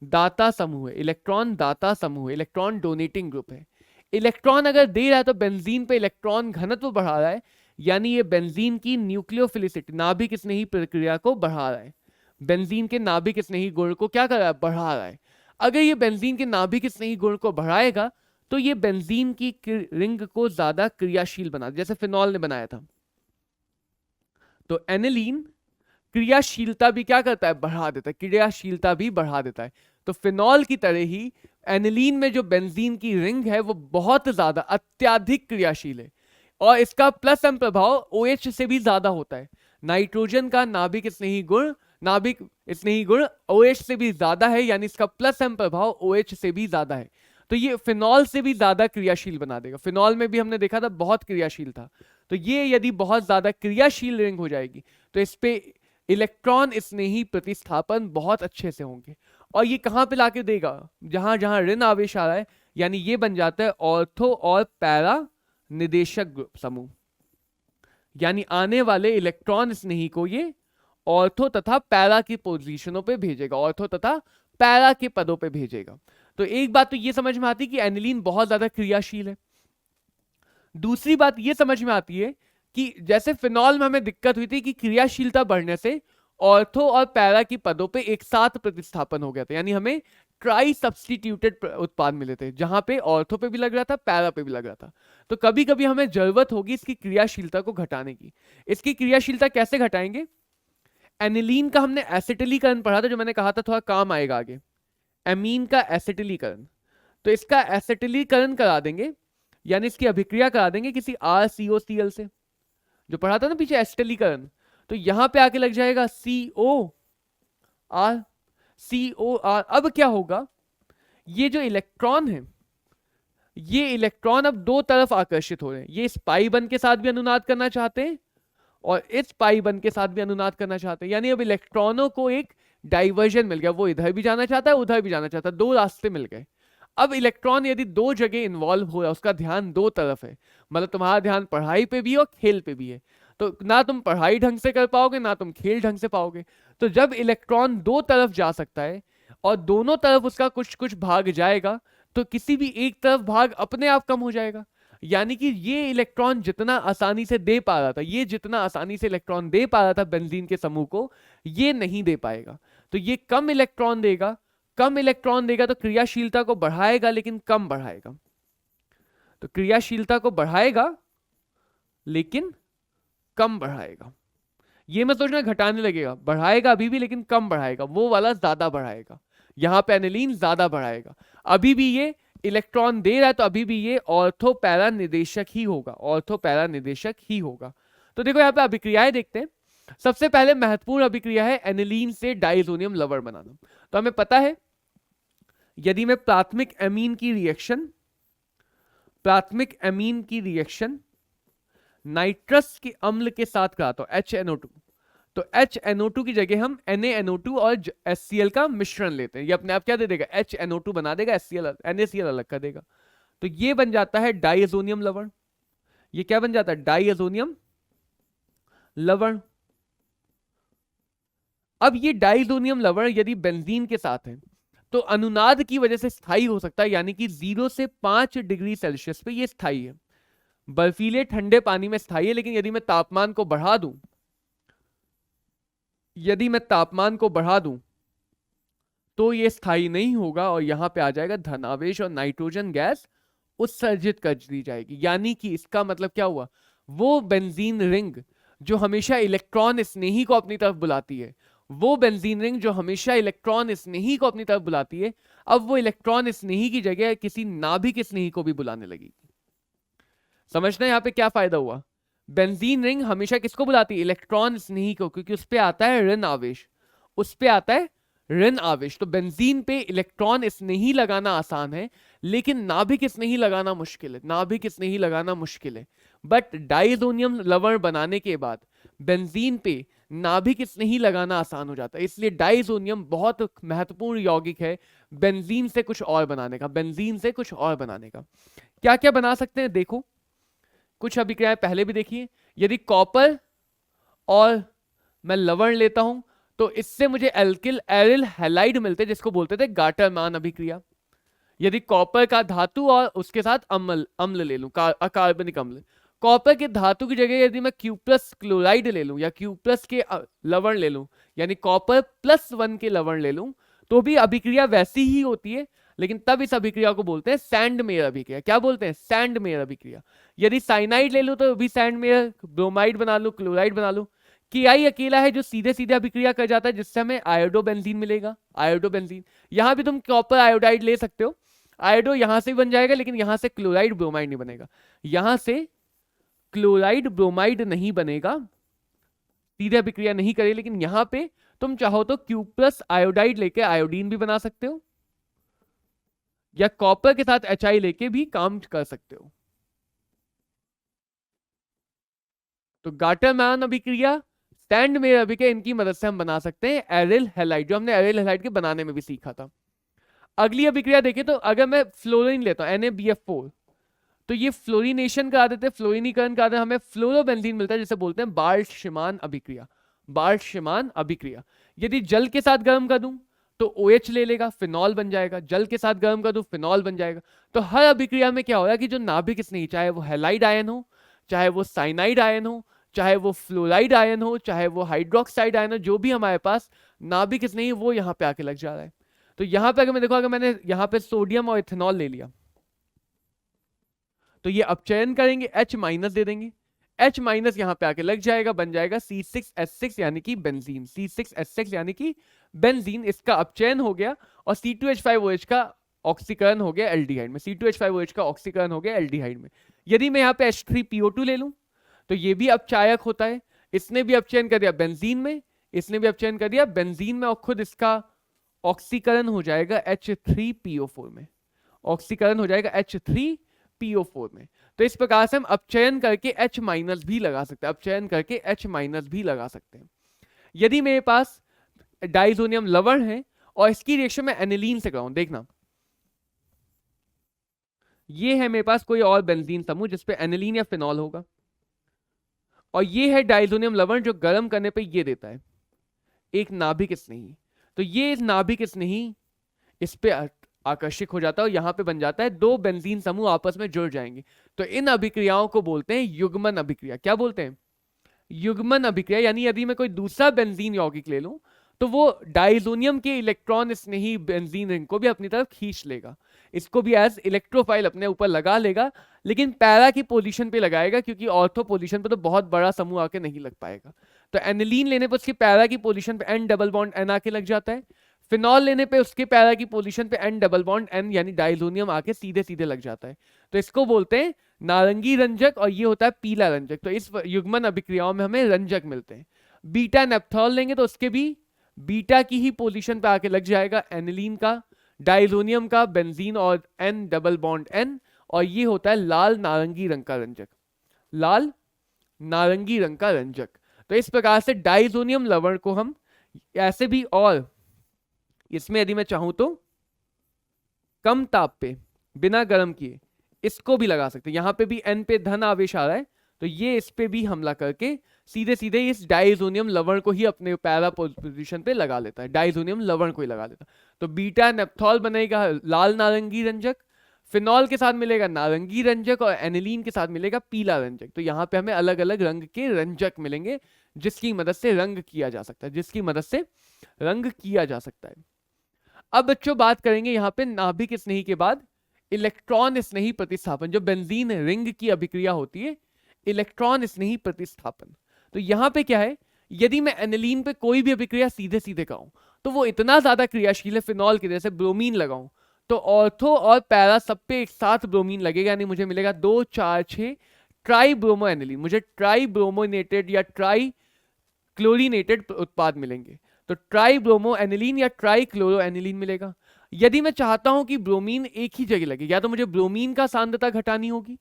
दाता समूह है, इलेक्ट्रॉन दाता समूह है, इलेक्ट्रॉन डोनेटिंग ग्रुप है। इलेक्ट्रॉन अगर दे रहा है तो बेंजीन पे इलेक्ट्रॉन घनत्व बढ़ा रहा है, यानी ये बेंजीन की न्यूक्लियोफिलिसिटी, नाभिक स्नेही प्रक्रिया को बढ़ा रहा है, बेंजीन के नाभिक स्नेही गुण को क्या कर रहा है, बढ़ा रहा है। अगर ये बेंजीन के नाभिक स्नेही गुण को बढ़ाएगा तो ये बेंजीन की रिंग को ज्यादा क्रियाशील बना, जैसे फिनॉल ने बनाया था। तो एनिलीन क्रियाशीलता भी क्या करता है, बढ़ा देता है, क्रियाशीलता भी बढ़ा देता है। तो फिनॉल की तरह ही एनिलीन में जो बेंजीन की रिंग है वो बहुत ज्यादा अत्यधिक क्रियाशील है, और इसका प्लस M प्रभाव OH से भी ज्यादा होता है। नाइट्रोजन का नाभिक स्नेही गुण OH से भी ज्यादा है, यानी इसका प्लस M प्रभाव OH से भी ज्यादा है। तो ये फिनॉल से भी ज्यादा क्रियाशील बना देगा। फिनॉल में भी हमने देखा था बहुत क्रियाशील था, तो ये यदि बहुत ज्यादा क्रियाशील रिंग हो जाएगी तो इस पे इलेक्ट्रॉन स्नेही प्रतिस्थापन बहुत अच्छे से होंगे, और ये कहां पे लाके देगा, जहां जहां ऋण आवेश आ रहा है, यानी ये बन जाता है ऑर्थो और पैरा निदेशक ग्रुप समूह, यानी आने वाले इलेक्ट्रॉन स्नेही को ये ऑर्थो तथा पैरा की पोजीशनों पे भेजेगा, ऑर्थो तथा पैरा के पदों पे भेजेगा। तो एक बात तो ये समझ में आती है कि एनिलीन बहुत ज्यादा क्रियाशील है। दूसरी बात ये समझ में आती है कि जैसे फिनॉल में हमें दिक्कत हुई थी कि क्रियाशीलता बढ़ने से ऑर्थो और पैरा की पदों पे एक साथ प्रतिस्थापन हो गया था, यानी हमें ट्राई सब्स्टिट्यूटेड उत्पाद मिले थे, जहां पे ऑर्थो पे भी लग रहा था, पैरा पे भी लग रहा था। तो कभी कभी हमें जरूरत होगी इसकी क्रियाशीलता को घटाने की। इसकी क्रियाशीलता कैसे घटाएंगे, एनिलीन का हमने एसिटिलीकरण पढ़ा था, जो मैंने कहा था थोड़ा काम आएगा आगे, एमीन का एसिटिलीकरण। तो इसका एसिटिलीकरण करा देंगे, यानी इसकी अभिक्रिया करा देंगे किसी RCOCl से, जो पढ़ा था ना पीछे एसिटिलीकरण। तो यहां पे आके लग जाएगा COR। अब क्या होगा, ये जो इलेक्ट्रॉन है, ये इलेक्ट्रॉन अब दो तरफ आकर्षित हो रहे हैं, ये इस पाई बंध के साथ भी अनुनाद करना चाहते हैं और इस पाई बंध के साथ भी अनुनाद करना चाहते हैं, यानी अब इलेक्ट्रॉनों को एक डाइवर्जन मिल गया, वो इधर भी जाना चाहता है, उधर भी जाना चाहता है, दो रास्ते मिल गए। अब इलेक्ट्रॉन यदि दो जगह इन्वॉल्व हो रहा है, उसका ध्यान दो तरफ है, मतलब तुम्हारा ध्यान पढ़ाई पे भी और खेल पे भी है, तो ना तुम पढ़ाई ढंग से कर पाओगे ना तुम खेल ढंग से पाओगे। तो जब इलेक्ट्रॉन दो तरफ जा सकता है और दोनों तरफ उसका कुछ कुछ भाग जाएगा, तो किसी भी एक तरफ भाग अपने आप कम हो जाएगा। यानी कि ये इलेक्ट्रॉन जितना आसानी से दे पा रहा था, ये जितना आसानी से इलेक्ट्रॉन दे पा रहा था बेंजीन के समूह को, ये नहीं दे पाएगा। तो ये कम इलेक्ट्रॉन देगा, कम इलेक्ट्रॉन देगा तो क्रियाशीलता को बढ़ाएगा लेकिन कम बढ़ाएगा। तो क्रियाशीलता को बढ़ाएगा लेकिन कम बढ़ाएगा। ये मत सोचना घटाने लगेगा, बढ़ाएगा अभी भी लेकिन कम बढ़ाएगा, वो वाला ज्यादा बढ़ाएगा। यहां पे एनिलीन ज्यादा बढ़ाएगा। अभी भी ये इलेक्ट्रॉन दे रहा है तो अभी भी ये ऑर्थो पैरा निर्देशक ही होगा, ऑर्थो पैरा निर्देशक ही होगा। तो देखो यहां पे अभिक्रियाएं देखते हैं। सबसे पहले महत्वपूर्ण अभिक्रिया है एनिलीन से डाइसोनियम लवण बनाना। तो हमें पता है यदि मैं प्राथमिक एमीन की रिएक्शन नाइट्रस के अम्ल के साथ कराता हूं HNO2, तो HNO2 की जगह हम NaNO2 और HCl का मिश्रण लेते हैं। ये अपने आप क्या दे देगा, HNO2 बना देगा, NaCl अलग कर देगा। तो ये बन जाता है डाइअज़ोनियम लवण। ये क्या बन जाता है, डाइअज़ोनियम लवण। अब ये डाइअज़ोनियम लवण यदि बेंजीन के साथ है तो अनुनाद की वजह से स्थायी हो सकता है, यानी कि 0 से 5 डिग्री सेल्सियस पे ये स्थायी है। बर्फीले ठंडे पानी में स्थायी है, लेकिन यदि मैं तापमान को बढ़ा दूं तो ये स्थायी नहीं होगा और यहां पे आ जाएगा धनावेश और नाइट्रोजन गैस उत्सर्जित कर दी जाएगी। यानी कि इसका मतलब क्या हुआ, वो बेंजीन रिंग जो हमेशा इलेक्ट्रॉन स्नेही को अपनी तरफ बुलाती है, अब वो इलेक्ट्रॉन स्नेही की जगह किसी नाभिक स्नेही को भी बुलाने लगी। समझना यहां पे क्या फायदा हुआ, बेंजीन रिंग हमेशा किसको बुलाती है, इलेक्ट्रॉन स्नेही को, क्योंकि उस पे आता है ऋण आवेश। तो बेंजीन पे इलेक्ट्रॉन स्नेही लगाना आसान है लेकिन नाभिक स्नेही लगाना मुश्किल है। बट डाइअज़ोनियम लवण बनाने के बाद बेंजीन पे नाभिक स्नेही लगाना आसान हो जाता है। इसलिए डाइअज़ोनियम बहुत महत्वपूर्ण यौगिक है बेंजीन से कुछ और बनाने का। क्या क्या बना सकते हैं, देखो कुछ अभिक्रियाएं पहले भी देखिए। यदि कॉपर और मैं लवण लेता हूं तो इससे मुझे एरिल हैलाइड मिलते, जिसको बोलते थे गाटरमान अभिक्रिया। यदि कॉपर का धातु और उसके साथ अम्ल ले लूं, कार्बनिक अम्ल, कॉपर के धातु की जगह यदि मैं Q+ क्लोराइड ले लूं या Q+ के लवण ले लूं, यानी कॉपर +1 के लवण ले लूं, तो भी अभिक्रिया वैसी ही होती है, लेकिन तब इस अभिक्रिया को बोलते हैं सैंडमेयर अभिक्रिया। क्या बोलते हैं, सैंडमेयर अभिक्रिया। यदि साइनाइड ले लूं तो भी सैंडमेयर, ब्रोमाइड बना लूं, क्लोराइड बना लूं। Ki अकेला है जो सीधे सीधे अभिक्रिया कर जाता है, जिससे हमें आयोडोबेंजीन मिलेगा, आयोडोबेंजीन। यहां भी तुम कॉपर आयोडाइड ले सकते हो, आयोडो यहां से बन जाएगा, लेकिन यहां से क्लोराइड ब्रोमाइड नहीं बनेगा, सीधे अभिक्रिया नहीं करे। लेकिन यहां पे तुम चाहो तो Q+ आयोडाइड लेके आयोडीन भी बना सकते हो, या कॉपर के साथ HI लेके भी काम कर सकते हो। तो गाटरमान अभिक्रिया, सैंडमेयर अभिक्रिया, इनकी मदद से हम बना सकते हैं एरिल हैलाइड, जो हमने एरिल हैलाइड के बनाने में भी सीखा था। अगली अभिक्रिया देखें तो अगर मैं फ्लोरीन लेता हूं NaBF4, तो ये फ्लोरीनेशन करा देते हैं, फ्लोरीनीकरण करा देते हैं, हमें फ्लोरोबेंजीन मिलता है, जिसे बोलते हैं बाल्टशमान अभिक्रिया। यदि जल के साथ गर्म कर दूं तो OH ले लेगा, फिनॉल बन जाएगा, जल के साथ गर्म कर दूं फिनॉल बन जाएगा। तो हर अभिक्रिया में क्या हो रहा है कि जो नाभिक स्नेही, चाहे वो हैलाइड आयन हो, चाहे वो साइनाइड आयन हो, चाहे वो फ्लोराइड आयन हो, चाहे वो हाइड्रोक्साइड आयन हो, जो भी हमारे पास नाभिक स्नेही वो यहाँ पे आके लग जा रहा है। तो यहाँ पे अगर मैंने यहाँ पे सोडियम और इथेनॉल ले लिया तो ये अपचयन करेंगे, H- दे देंगे, H- यहाँ पे आके लग जाएगा, बन जाएगा C6H6 यानी कि बेंजीन, C6H6 यानी कि बेंजीन। इसका अपचयन हो गया और C2H5OH का ऑक्सीकरण हो गया एल्डिहाइड में, C2H5OH का ऑक्सीकरण हो गया एल्डिहाइड में। यदि मैं यहाँ पे H3PO2 ले लूं तो ये भी अपचायक होता है, इसने भी अपचयन कर दिया बेंजीन में, और खुद इसका ऑक्सीकरण हो जाएगा H3PO4 में, तो इस प्रकार से हम अपचयन करके H- भी लगा सकते हैं, यदि मेरे पास डाइज़ोनियम लवण है और इसकी रिएक्शन में एनिलीन से कराऊं। देखना ये है मेरे पास कोई और बेंजीन समूह जिसपे एनिलीन या फिनॉल होगा, और ये है डाइज़ोनियम लवण जो गर्म करने पे ये देता है एक नाभिक स्नेही। तो ये नाभिक स्नेही इस पे आकर्षित हो जाता है और यहां पे बन जाता है, दो बेंजीन समूह आपस में जुड़ जाएंगे। तो इन अभिक्रियाओं को बोलते हैं युग्मन अभिक्रिया। क्या बोलते हैं? युग्मन अभिक्रिया। यानी यदि मैं कोई दूसरा बेंजीन यौगिक ले लूं तो वो डाइजोनियम के इलेक्ट्रॉन स्नेही बेंजीन रिंग को भी अपनी तरफ खींच लेगा, इसको भी एज इलेक्ट्रोफाइल अपने ऊपर लगा लेगा, लेकिन पैरा की पोजीशन पे लगाएगा, क्योंकि ऑर्थो पोजीशन पे तो बहुत बड़ा समूह आके नहीं लग पाएगा। तो एनिलीन लेने पर उसकी पैरा की पोजीशन पे एन डबल बॉन्ड एन आके लग जाता है। फिनॉल लेने पे उसके पैरा की पोजीशन पे एन डबल बॉन्ड एन यानी डाइजोनियम आके सीधे सीधे लग जाता है। तो इसको बोलते हैं नारंगी रंजक और ये होता है पीला रंजक। तो इस युग्मन अभिक्रियाओं में हमें रंजक मिलते हैं। बीटा नेप्थॉल लेंगे तो उसके भी बीटा की ही पोजीशन पे आके लग जाएगा एनिलीन का, डाइजोनियम का, बेंजीन और एन डबल बॉन्ड एन, और ये होता है लाल नारंगी रंग का रंजक, लाल नारंगी रंग का रंजक। तो इस प्रकार से डाइजोनियम लवण को हम ऐसे भी, और इसमें यदि मैं चाहूं तो कम ताप पे बिना गर्म किए इसको भी लगा सकते हैं। यहां पे भी एन पे धन आवेश आ रहा है, तो ये इस पे भी हमला करके सीधे सीधे इस डाइजोनियम लवण को ही अपने पैरा पोजीशन पे लगा लेता है, डाइजोनियम लवण को ही लगा लेता है। तो बीटा नेप्थॉल बनेगा लाल नारंगी रंजक, फिनॉल के साथ मिलेगा नारंगी रंजक और एनिलीन के साथ मिलेगा पीला रंजक। तो यहाँ पे हमें अलग अलग रंग के रंजक मिलेंगे जिसकी मदद से रंग किया जा सकता है, जिसकी मदद से रंग किया जा सकता है। अब बच्चों बात करेंगे यहाँ पे नाभिक स्नेही के बाद इलेक्ट्रॉन स्नेही प्रतिस्थापन, जो बेंजीन रिंग की अभिक्रिया होती है, इलेक्ट्रॉन स्नेही प्रतिस्थापन। तो यहाँ पे क्या है, यदि मैं एनिलीन पे कोई भी अभिक्रिया सीधे सीधे कराऊं तो वो इतना ज्यादा क्रियाशील है, फिनॉल की जैसे ब्रोमीन लगाऊं तो ऑर्थो और पैरा सब पे एक साथ ब्रोमीन लगेगा, यानी मुझे मिलेगा 2 4 6 ट्राई ब्रोमो एनिलीन, मुझे ट्राई ब्रोमोनेटेड या ट्राई क्लोरीनेटेड उत्पाद मिलेंगे। तो ट्राई ब्रोमो एनिलीन या ट्राई क्लोरो एनिलीन मिलेगा। यदि मैं चाहता हूं कि ब्रोमीन एक ही जगह लगे, या तो मुझे ब्रोमीन का सांद्रता घटानी होगी,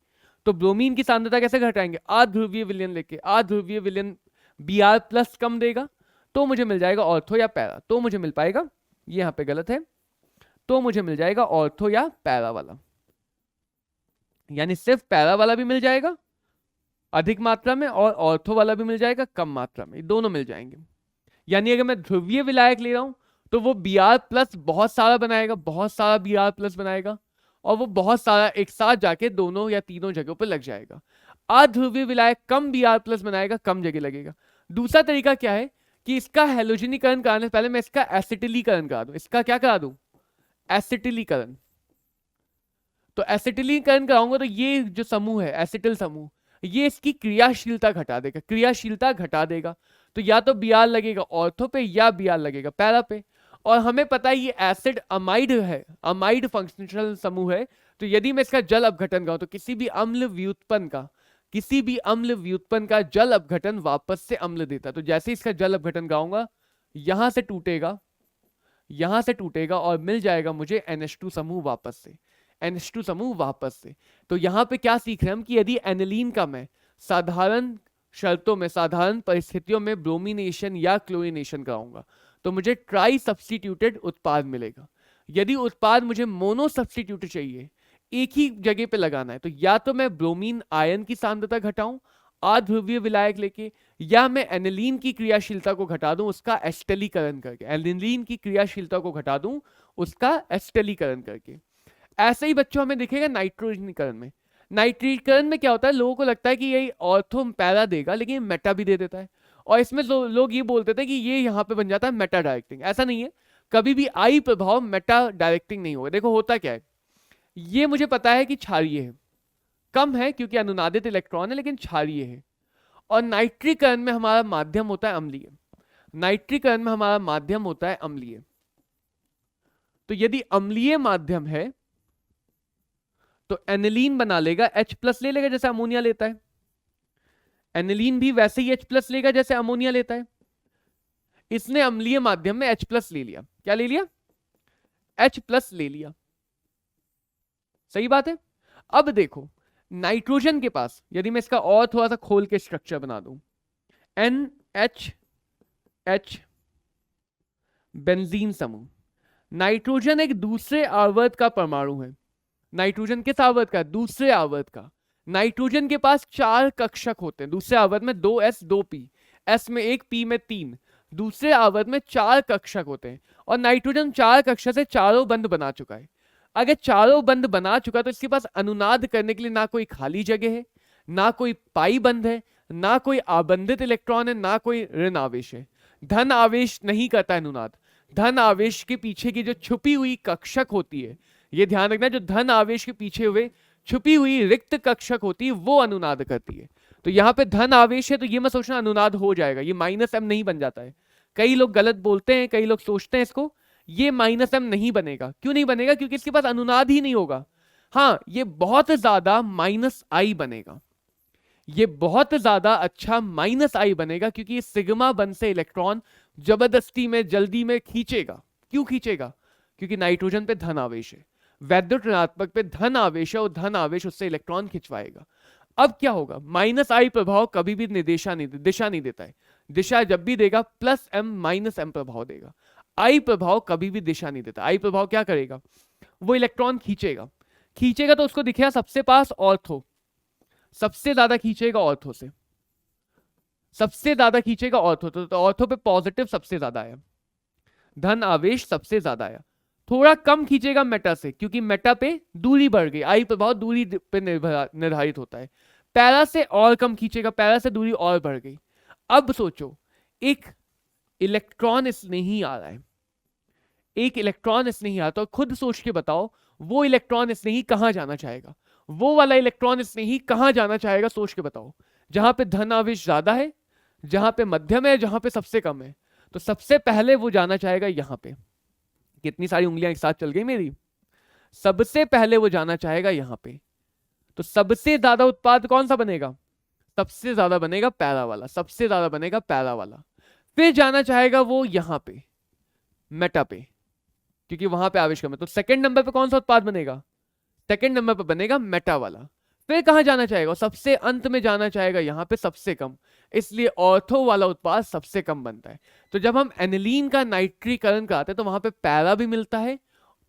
तो ब्रोमीन की सांद्रता कैसे घटाएंगे, अध्रुवीय विलयन लेके, अध्रुवीय विलयन Br प्लस कम देगा तो मुझे मिल जाएगा ऑर्थो या पैरा। तो मुझे मिल पाएगा, ये यहां पे गलत है, तो मुझे मिल जाएगा ऑर्थो या पैरा वाला, यानी सिर्फ पैरा वाला भी मिल जाएगा अधिक मात्रा में और ऑर्थो वाला भी मिल जाएगा कम मात्रा में, दोनों मिल जाएंगे। यानी अगर मैं ध्रुवीय विलायक ले रहा हूं तो वो Br प्लस बहुत सारा बनाएगा, बहुत सारा Br प्लस बनाएगा, और वो बहुत सारा एक साथ जाके दोनों या तीनों जगहों पर लग जाएगा। अध्रुवीय विलायक कम Br प्लस बनाएगा, कम जगह लगेगा। दूसरा तरीका क्या है कि इसका हेलोजनीकरण कराने से पहले मैं इसका एसिटिलीकरण करा दूं। इसका क्या करा दूं, एसिटिलीकरण। तो एसिटिलीकरण कराऊंगा तो ये जो समूह है एसिटिल समूह, ये इसकी क्रियाशीलता घटा देगा, क्रियाशीलता घटा देगा। तो या तो Br लगेगा ऑर्थो पे या Br लगेगा पैरा पे। और हमें पता है ये एसिड अमाइड है, अमाइड फंक्शनल समूह है। तो यदि मैं इसका जल अपघटन कराऊं तो किसी भी अम्ल व्युत्पन्न का जल अपघटन वापस से अम्ल देता। तो जैसे इसका जल अपघटन कराऊंगा यहां से टूटेगा और मिल जाएगा मुझे NH2 समूह वापस से, NH2 समूह वापस से। तो यहां पे क्या सीख रहे हैं हम कि यदि एनिलीन का मैं साधारण शर्तों में, साधारण परिस्थितियों में ब्रोमिनेशन या क्लोरिनेशन कराऊंगा तो मुझे ट्राई सब्स्टिट्यूटेड उत्पाद मिलेगा। यदि उत्पाद मुझे मोनो सब्स्टिट्यूटेड चाहिए, एक ही जगह पे लगाना है, तो या तो मैं ब्रोमीन आयन की सांद्रता घटाऊं अध्रुवीय विलायक लेके, या मैं एनिलीन की क्रियाशीलता को घटा दूं उसका एस्टेलीकरण करके, एनिलीन की क्रियाशीलता को घटा दूं उसका एस्टेलीकरण करके। ऐसे ही बच्चों हमें दिखेगा नाइट्रोजनीकरण में। नाइट्रीकरण में क्या होता है, लोगों को लगता है कि ये ऑर्थो पैरा देगा लेकिन मेटा भी दे देता है, और इसमें लोग ये बोलते थे कि ये यहाँ पे बन जाता है मेटा डायरेक्टिंग। ऐसा नहीं है, कभी भी आई प्रभाव मेटा डायरेक्टिंग नहीं होगा। देखो होता क्या है, ये मुझे पता है कि क्षारीय है, कम है क्योंकि अनुनादित इलेक्ट्रॉन है लेकिन क्षारीय है। और नाइट्रीकरण में हमारा माध्यम होता है अम्लीय, नाइट्रीकरण में हमारा माध्यम होता है अम्लीय। तो यदि अम्लीय माध्यम है तो एनिलीन बना लेगा, H प्लस ले लेगा जैसे अमोनिया लेता है, एनिलीन भी वैसे ही H प्लस लेगा जैसे अमोनिया लेता है। इसने अम्लीय माध्यम में H प्लस ले लिया, क्या ले लिया, H प्लस ले लिया, सही बात है। अब देखो नाइट्रोजन के पास यदि मैं इसका और थोड़ा सा खोल के स्ट्रक्चर बना दूं, NHH बेंजीन समूह, नाइट्रोजन एक दूसरे आवर्त का परमाणु है। नाइट्रोजन किस आवर्त का, दूसरे आवर्त का। नाइट्रोजन के पास 4 कक्षक होते हैं दूसरे आवर्त में, 2s 2p, s में 1 p में 3। दूसरे आवर्त में 4 कक्षक होते हैं और नाइट्रोजन 4 कक्षक से चारों बंद बना चुका है। अगर चारों बंद बना चुका तो इसके पास अनुनाद करने के लिए ना कोई खाली जगह है, ना कोई पाई बंद है, ना कोई आबंधित इलेक्ट्रॉन है, ना कोई ऋण आवेश है। धन आवेश नहीं करता है अनुनाद। धन आवेश के पीछे की जो छुपी हुई कक्षक होती है, ये ध्यान रखना, जो धन आवेश के पीछे हुए छुपी हुई रिक्त कक्षक होती है वो अनुनाद करती है। तो यहाँ पे धन आवेश है तो ये मत सोचना अनुनाद हो जाएगा, ये -m नहीं बन जाता है। कई लोग गलत बोलते हैं, कई लोग सोचते हैं इसको, ये -m नहीं बनेगा। क्यों नहीं बनेगा? क्योंकि इसके पास अनुनाद ही नहीं होगा। हाँ, ये बहुत ज्यादा -I बनेगा, ये बहुत ज्यादा अच्छा -I बनेगा, क्योंकि ये सिग्मा बंध से इलेक्ट्रॉन जबरदस्ती में जल्दी में खींचेगा। क्यों खींचेगा? क्योंकि नाइट्रोजन पे धन आवेश है, वैद्युत ऋणात्मक पे धन आवेश है और धन आवेश उससे इलेक्ट्रॉन खिंचवाएगा। अब क्या होगा? -I प्रभाव कभी भी दिशा नहीं देता है। दिशा जब भी देगा +m -m प्रभाव देगा। I प्रभाव कभी भी दिशा नहीं देता। I प्रभाव क्या करेगा? वो इलेक्ट्रॉन खींचेगा तो उसको दिखेगा सबसे पास ऑर्थो, सबसे ज्यादा खींचेगा ऑर्थो से, सबसे ज्यादा खींचेगा ऑर्थो, तो ऑर्थो पे पॉजिटिव सबसे ज्यादा आया, धन आवेश सबसे ज्यादा आया। थोड़ा कम खींचेगा मेटा से, क्योंकि मेटा पे दूरी बढ़ गई। I प्रभाव दूरी पे निर्धारित होता है। पैरा से और कम खींचेगा, पैरा से दूरी और बढ़ गई। अब सोचो, एक इलेक्ट्रॉन इसमें ही आ रहा है, एक इलेक्ट्रॉन इसमें ही आता है, खुद सोच के बताओ वो इलेक्ट्रॉन इसमें ही कहां जाना चाहेगा? वो वाला इलेक्ट्रॉन इसमें ही कहां जाना चाहेगा? सोच के बताओ। जहां पे धन आवेश ज्यादा है, जहां पे मध्यम है, जहां पे सबसे कम है। तो सबसे पहले वो जाना चाहेगा यहां पे। कितनी सारी उंगलियां एक साथ चल गई मेरी। सबसे पहले वो जाना चाहेगा यहां पे। तो सबसे ज्यादा उत्पाद कौन सा बनेगा? सबसे ज्यादा बनेगा पैरा वाला, सबसे ज्यादा बनेगा पैरा वाला। फिर जाना चाहेगा वो यहां पे मेटा पे, क्योंकि वहां पे आवेश कम है। तो सेकंड नंबर पे कौन सा उत्पाद बनेगा? सेकंड नंबर पे बनेगा मेटा वाला। फिर कहां जाना चाहेगा? सबसे अंत में जाना चाहेगा यहां पे सबसे कम, इसलिए ऑर्थो वाला उत्पाद सबसे कम बनता है। तो जब हम एनिलीन का नाइट्रीकरण कराते हैं तो वहां पे पैरा भी मिलता है,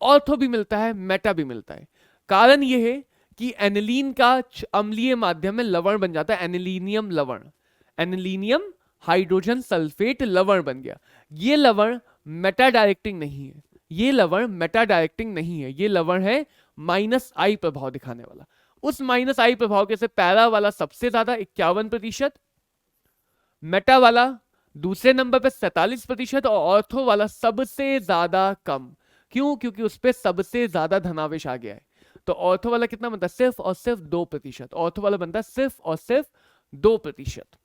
ऑर्थो भी मिलता है, मेटा भी मिलता है। कारण यह है कि एनिलीन का अम्लीय माध्यम में लवण बन जाता है, एनिलीनियम लवण, एनिलीनियम हाइड्रोजन सल्फेट लवण बन गया। ये लवण मेटा डायरेक्टिंग नहीं है, ये लवण मेटा डायरेक्टिंग नहीं है, ये लवण है -I प्रभाव दिखाने वाला। उस -I प्रभाव के से पैरा वाला सबसे ज्यादा 51%, मेटा वाला दूसरे नंबर पे 47% और ऑर्थो वाला सबसे ज्यादा कम। क्यों? क्योंकि उस पर सबसे ज्यादा धनावेश आ गया है। तो ऑर्थो वाला कितना बनता है? सिर्फ और सिर्फ 2%। ऑर्थो वाला बनता है सिर्फ और सिर्फ 2%।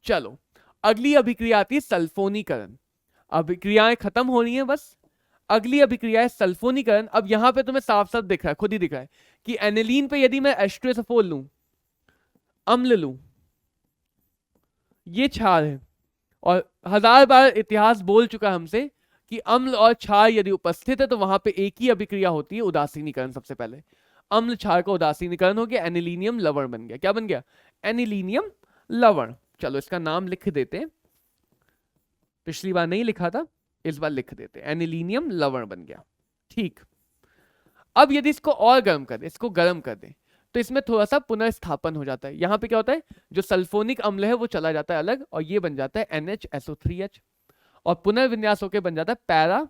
चलो, अगली अभिक्रिया आती है सल्फोनीकरण। अभिक्रियाएं खत्म हो रही हैं बस, अगली अभिक्रिया है सल्फोनीकरण। अब यहां पे तुम्हें साफ साफ दिख रहा है, खुद ही दिख रहा है कि एनिलीन पे यदि मैं H2SO4 लूं, अम्ल लूं, ये क्षार है, और 1000 बार इतिहास बोल चुका है हमसे कि अम्ल और क्षार यदि उपस्थित है तो वहां पे एक ही अभिक्रिया होती है, उदासीनीकरण। सबसे पहले अम्ल क्षार का उदासीनीकरण हो गया, एनिलीनियम लवण बन गया। क्या बन गया? एनिलीनियम लवण। चलो इसका नाम लिख देते हैं, पिछली बार नहीं लिखा था, इस बार लिख देते हैं, एनिलीनियम लवण बन गया। ठीक, अब यदि इसको और गर्म कर दे, इसको गर्म कर दे, तो इसमें थोड़ा सा पुनर्स्थापन हो जाता है। यहां पे क्या होता है? जो सल्फोनिक अम्ल है वो चला जाता है अलग, और ये बन जाता है NHSO3H, और पुनर्विन्यास होकर बन जाता है पैरा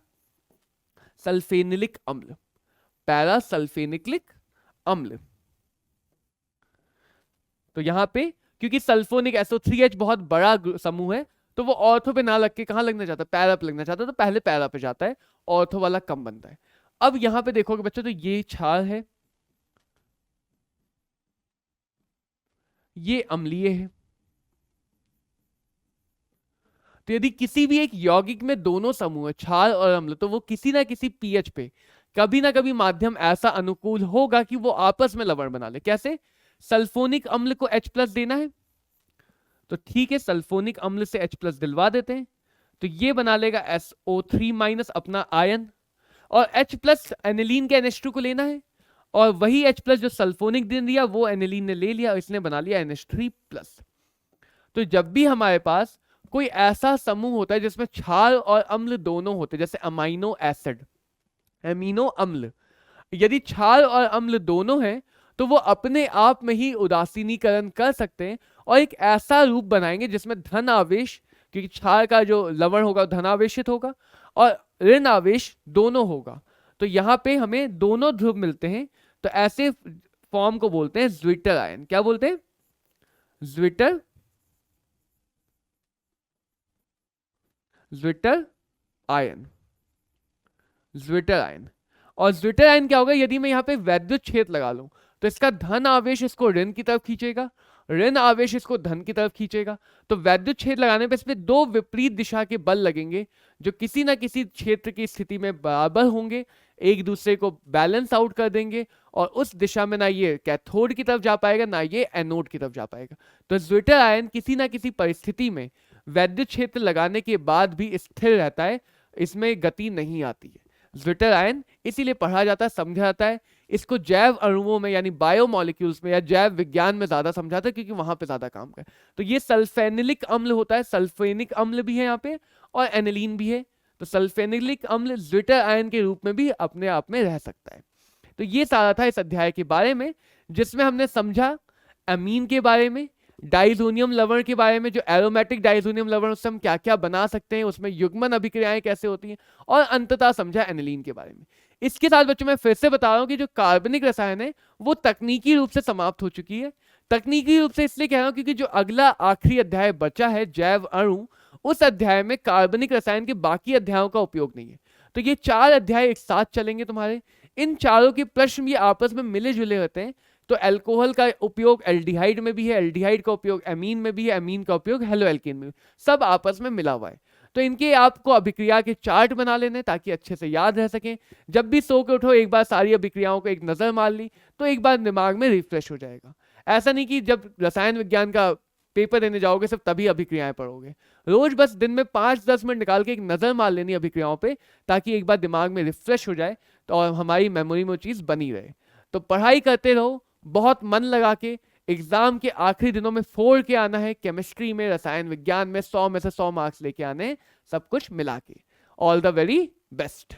सल्फेनिलिक अम्ल, पैरा सल्फेनिलिक अम्ल। तो यहां पे क्योंकि सल्फोनिक SO3H बहुत बड़ा समूह है, तो वो ऑर्थो पे ना लग के कहां लगना चाहता है? पैरा पे लगना चाहता है, तो पहले पैरा पे जाता है, ऑर्थो वाला कम बनता है। अब यहां पे देखोगे बच्चों, तो ये क्षार है, ये अम्लीय है। तो यदि किसी भी एक यौगिक में दोनों समूह है, क्षार और अम्ल, तो वो किसी ना किसी pH पे कभी ना कभी माध्यम ऐसा अनुकूल होगा कि वो आपस में लवण बना ले। कैसे? सल्फोनिक अम्ल को H+ देना है, तो ठीक है, सल्फोनिक अम्ल से H+ दिलवा देते हैं, तो ये बना लेगा SO3- अपना आयन, और H+ एनिलीन के NH2 को लेना है, और वही H+ जो सल्फोनिक दे दिया वो एनिलीन ने ले लिया, इसने बना लिया NH3+। तो जब भी हमारे पास कोई ऐसा समूह होता है जिसमें क्षार और अम्ल दोनों होते हैं, जैसे अमाइनो एसिड, एमिनो अम्ल, यदि क्षार और अम्ल दोनों हैं तो वो अपने आप में ही उदासीनीकरण कर सकते हैं और एक ऐसा रूप बनाएंगे जिसमें धन आवेश क्योंकि क्षार का जो लवण होगा धनावेशित होगा और ऋण आवेश दोनों होगा। तो यहाँ पे हमें दोनों ध्रुव मिलते हैं, तो ऐसे फॉर्म को बोलते हैं ज्विटर आयन। क्या बोलते हैं? Zwitter ion. Zwitter ion. और ज्विटर आयन क्या होगा? यदि मैं यहाँ पे वैद्युत क्षेत्र लगा लूं तो इसका धन आवेश इसको ऋण की तरफ खींचेगा, ऋण आवेश इसको धन की तरफ खींचेगा। तो वैद्युत क्षेत्र लगाने पे इसमें दो विपरीत दिशा के बल लगेंगे जो किसी ना किसी क्षेत्र की स्थिति में बराबर होंगे, एक दूसरे को बैलेंस आउट कर देंगे और उस दिशा में ना ये कैथोड की तरफ जा पाएगा ना ये एनोड की तरफ जा पाएगा। तो ज्विटर आयन किसी ना किसी परिस्थिति में वैद्युत क्षेत्र लगाने के बाद भी स्थिर रहता है, इसमें गति नहीं आती है। ज्विटर आयन इसीलिए पढ़ा जाता है, समझा जाता है। इसको जैव अणुओं में यानी बायोमोलिक्यूल्स में या जैव विज्ञान में ज्यादा समझाता है क्योंकि वहां पे ज्यादा काम करे। तो ये सल्फेनिलिक अम्ल होता है, सल्फेनिक अम्ल भी है यहाँ पे और एनिलीन भी है। तो सल्फेनिलिक अम्ल ज्विटर आयन के रूप में भी अपने आप में रह सकता है। तो ये सारा था इस अध्याय के बारे में, जिसमें हमने समझा अमीन के बारे में, डाइजोनियम लवण के बारे में, जो एरोमेटिक डाइजोनियम लवण उससे हम क्या क्या बना सकते हैं, उसमें युग्मन अभिक्रियाएं कैसे होती हैं, और अंततः समझा एनिलीन के बारे में। इसके साथ बच्चों मैं फिर से बता रहा हूं कि जो कार्बनिक रसायन है वो तकनीकी रूप से समाप्त हो चुकी है। तकनीकी रूप से इसलिए कह रहा हूं क्योंकि जो अगला आखिरी अध्याय बचा है जैव अणु, उस अध्याय में कार्बनिक रसायन के बाकी अध्यायों का उपयोग नहीं है। तो ये 4 अध्याय एक साथ चलेंगे तुम्हारे। इन चारों के प्रश्न भी आपस में मिले जुले होते हैं। तो अल्कोहल का उपयोग एल्डिहाइड में भी है, एल्डिहाइड का उपयोग अमीन में भी है, अमीन का उपयोग हेलोएल्केन में भी, सब आपस में मिला हुआ है। तो इनके आपको अभिक्रिया के चार्ट बना लेने ताकि अच्छे से याद रह सकें। जब भी सो के उठो एक बार सारी अभिक्रियाओं को एक नजर मार ली तो एक बार दिमाग में रिफ्रेश हो जाएगा। ऐसा नहीं कि जब रसायन विज्ञान का पेपर देने जाओगे सब तभी अभिक्रियाएं पढ़ोगे। रोज बस दिन में 5-10 मिनट निकाल के एक नजर मार लेनी अभिक्रियाओं पे ताकि एक बार दिमाग में रिफ्रेश हो जाए तो और हमारी मेमोरी में वो चीज बनी रहे। तो पढ़ाई करते रहो, बहुत मन लगा के। एग्जाम के आखिरी दिनों में 4 के आना है, केमिस्ट्री में, रसायन विज्ञान में 100 में से 100 मार्क्स लेके आने, सब कुछ मिला के। All the very best.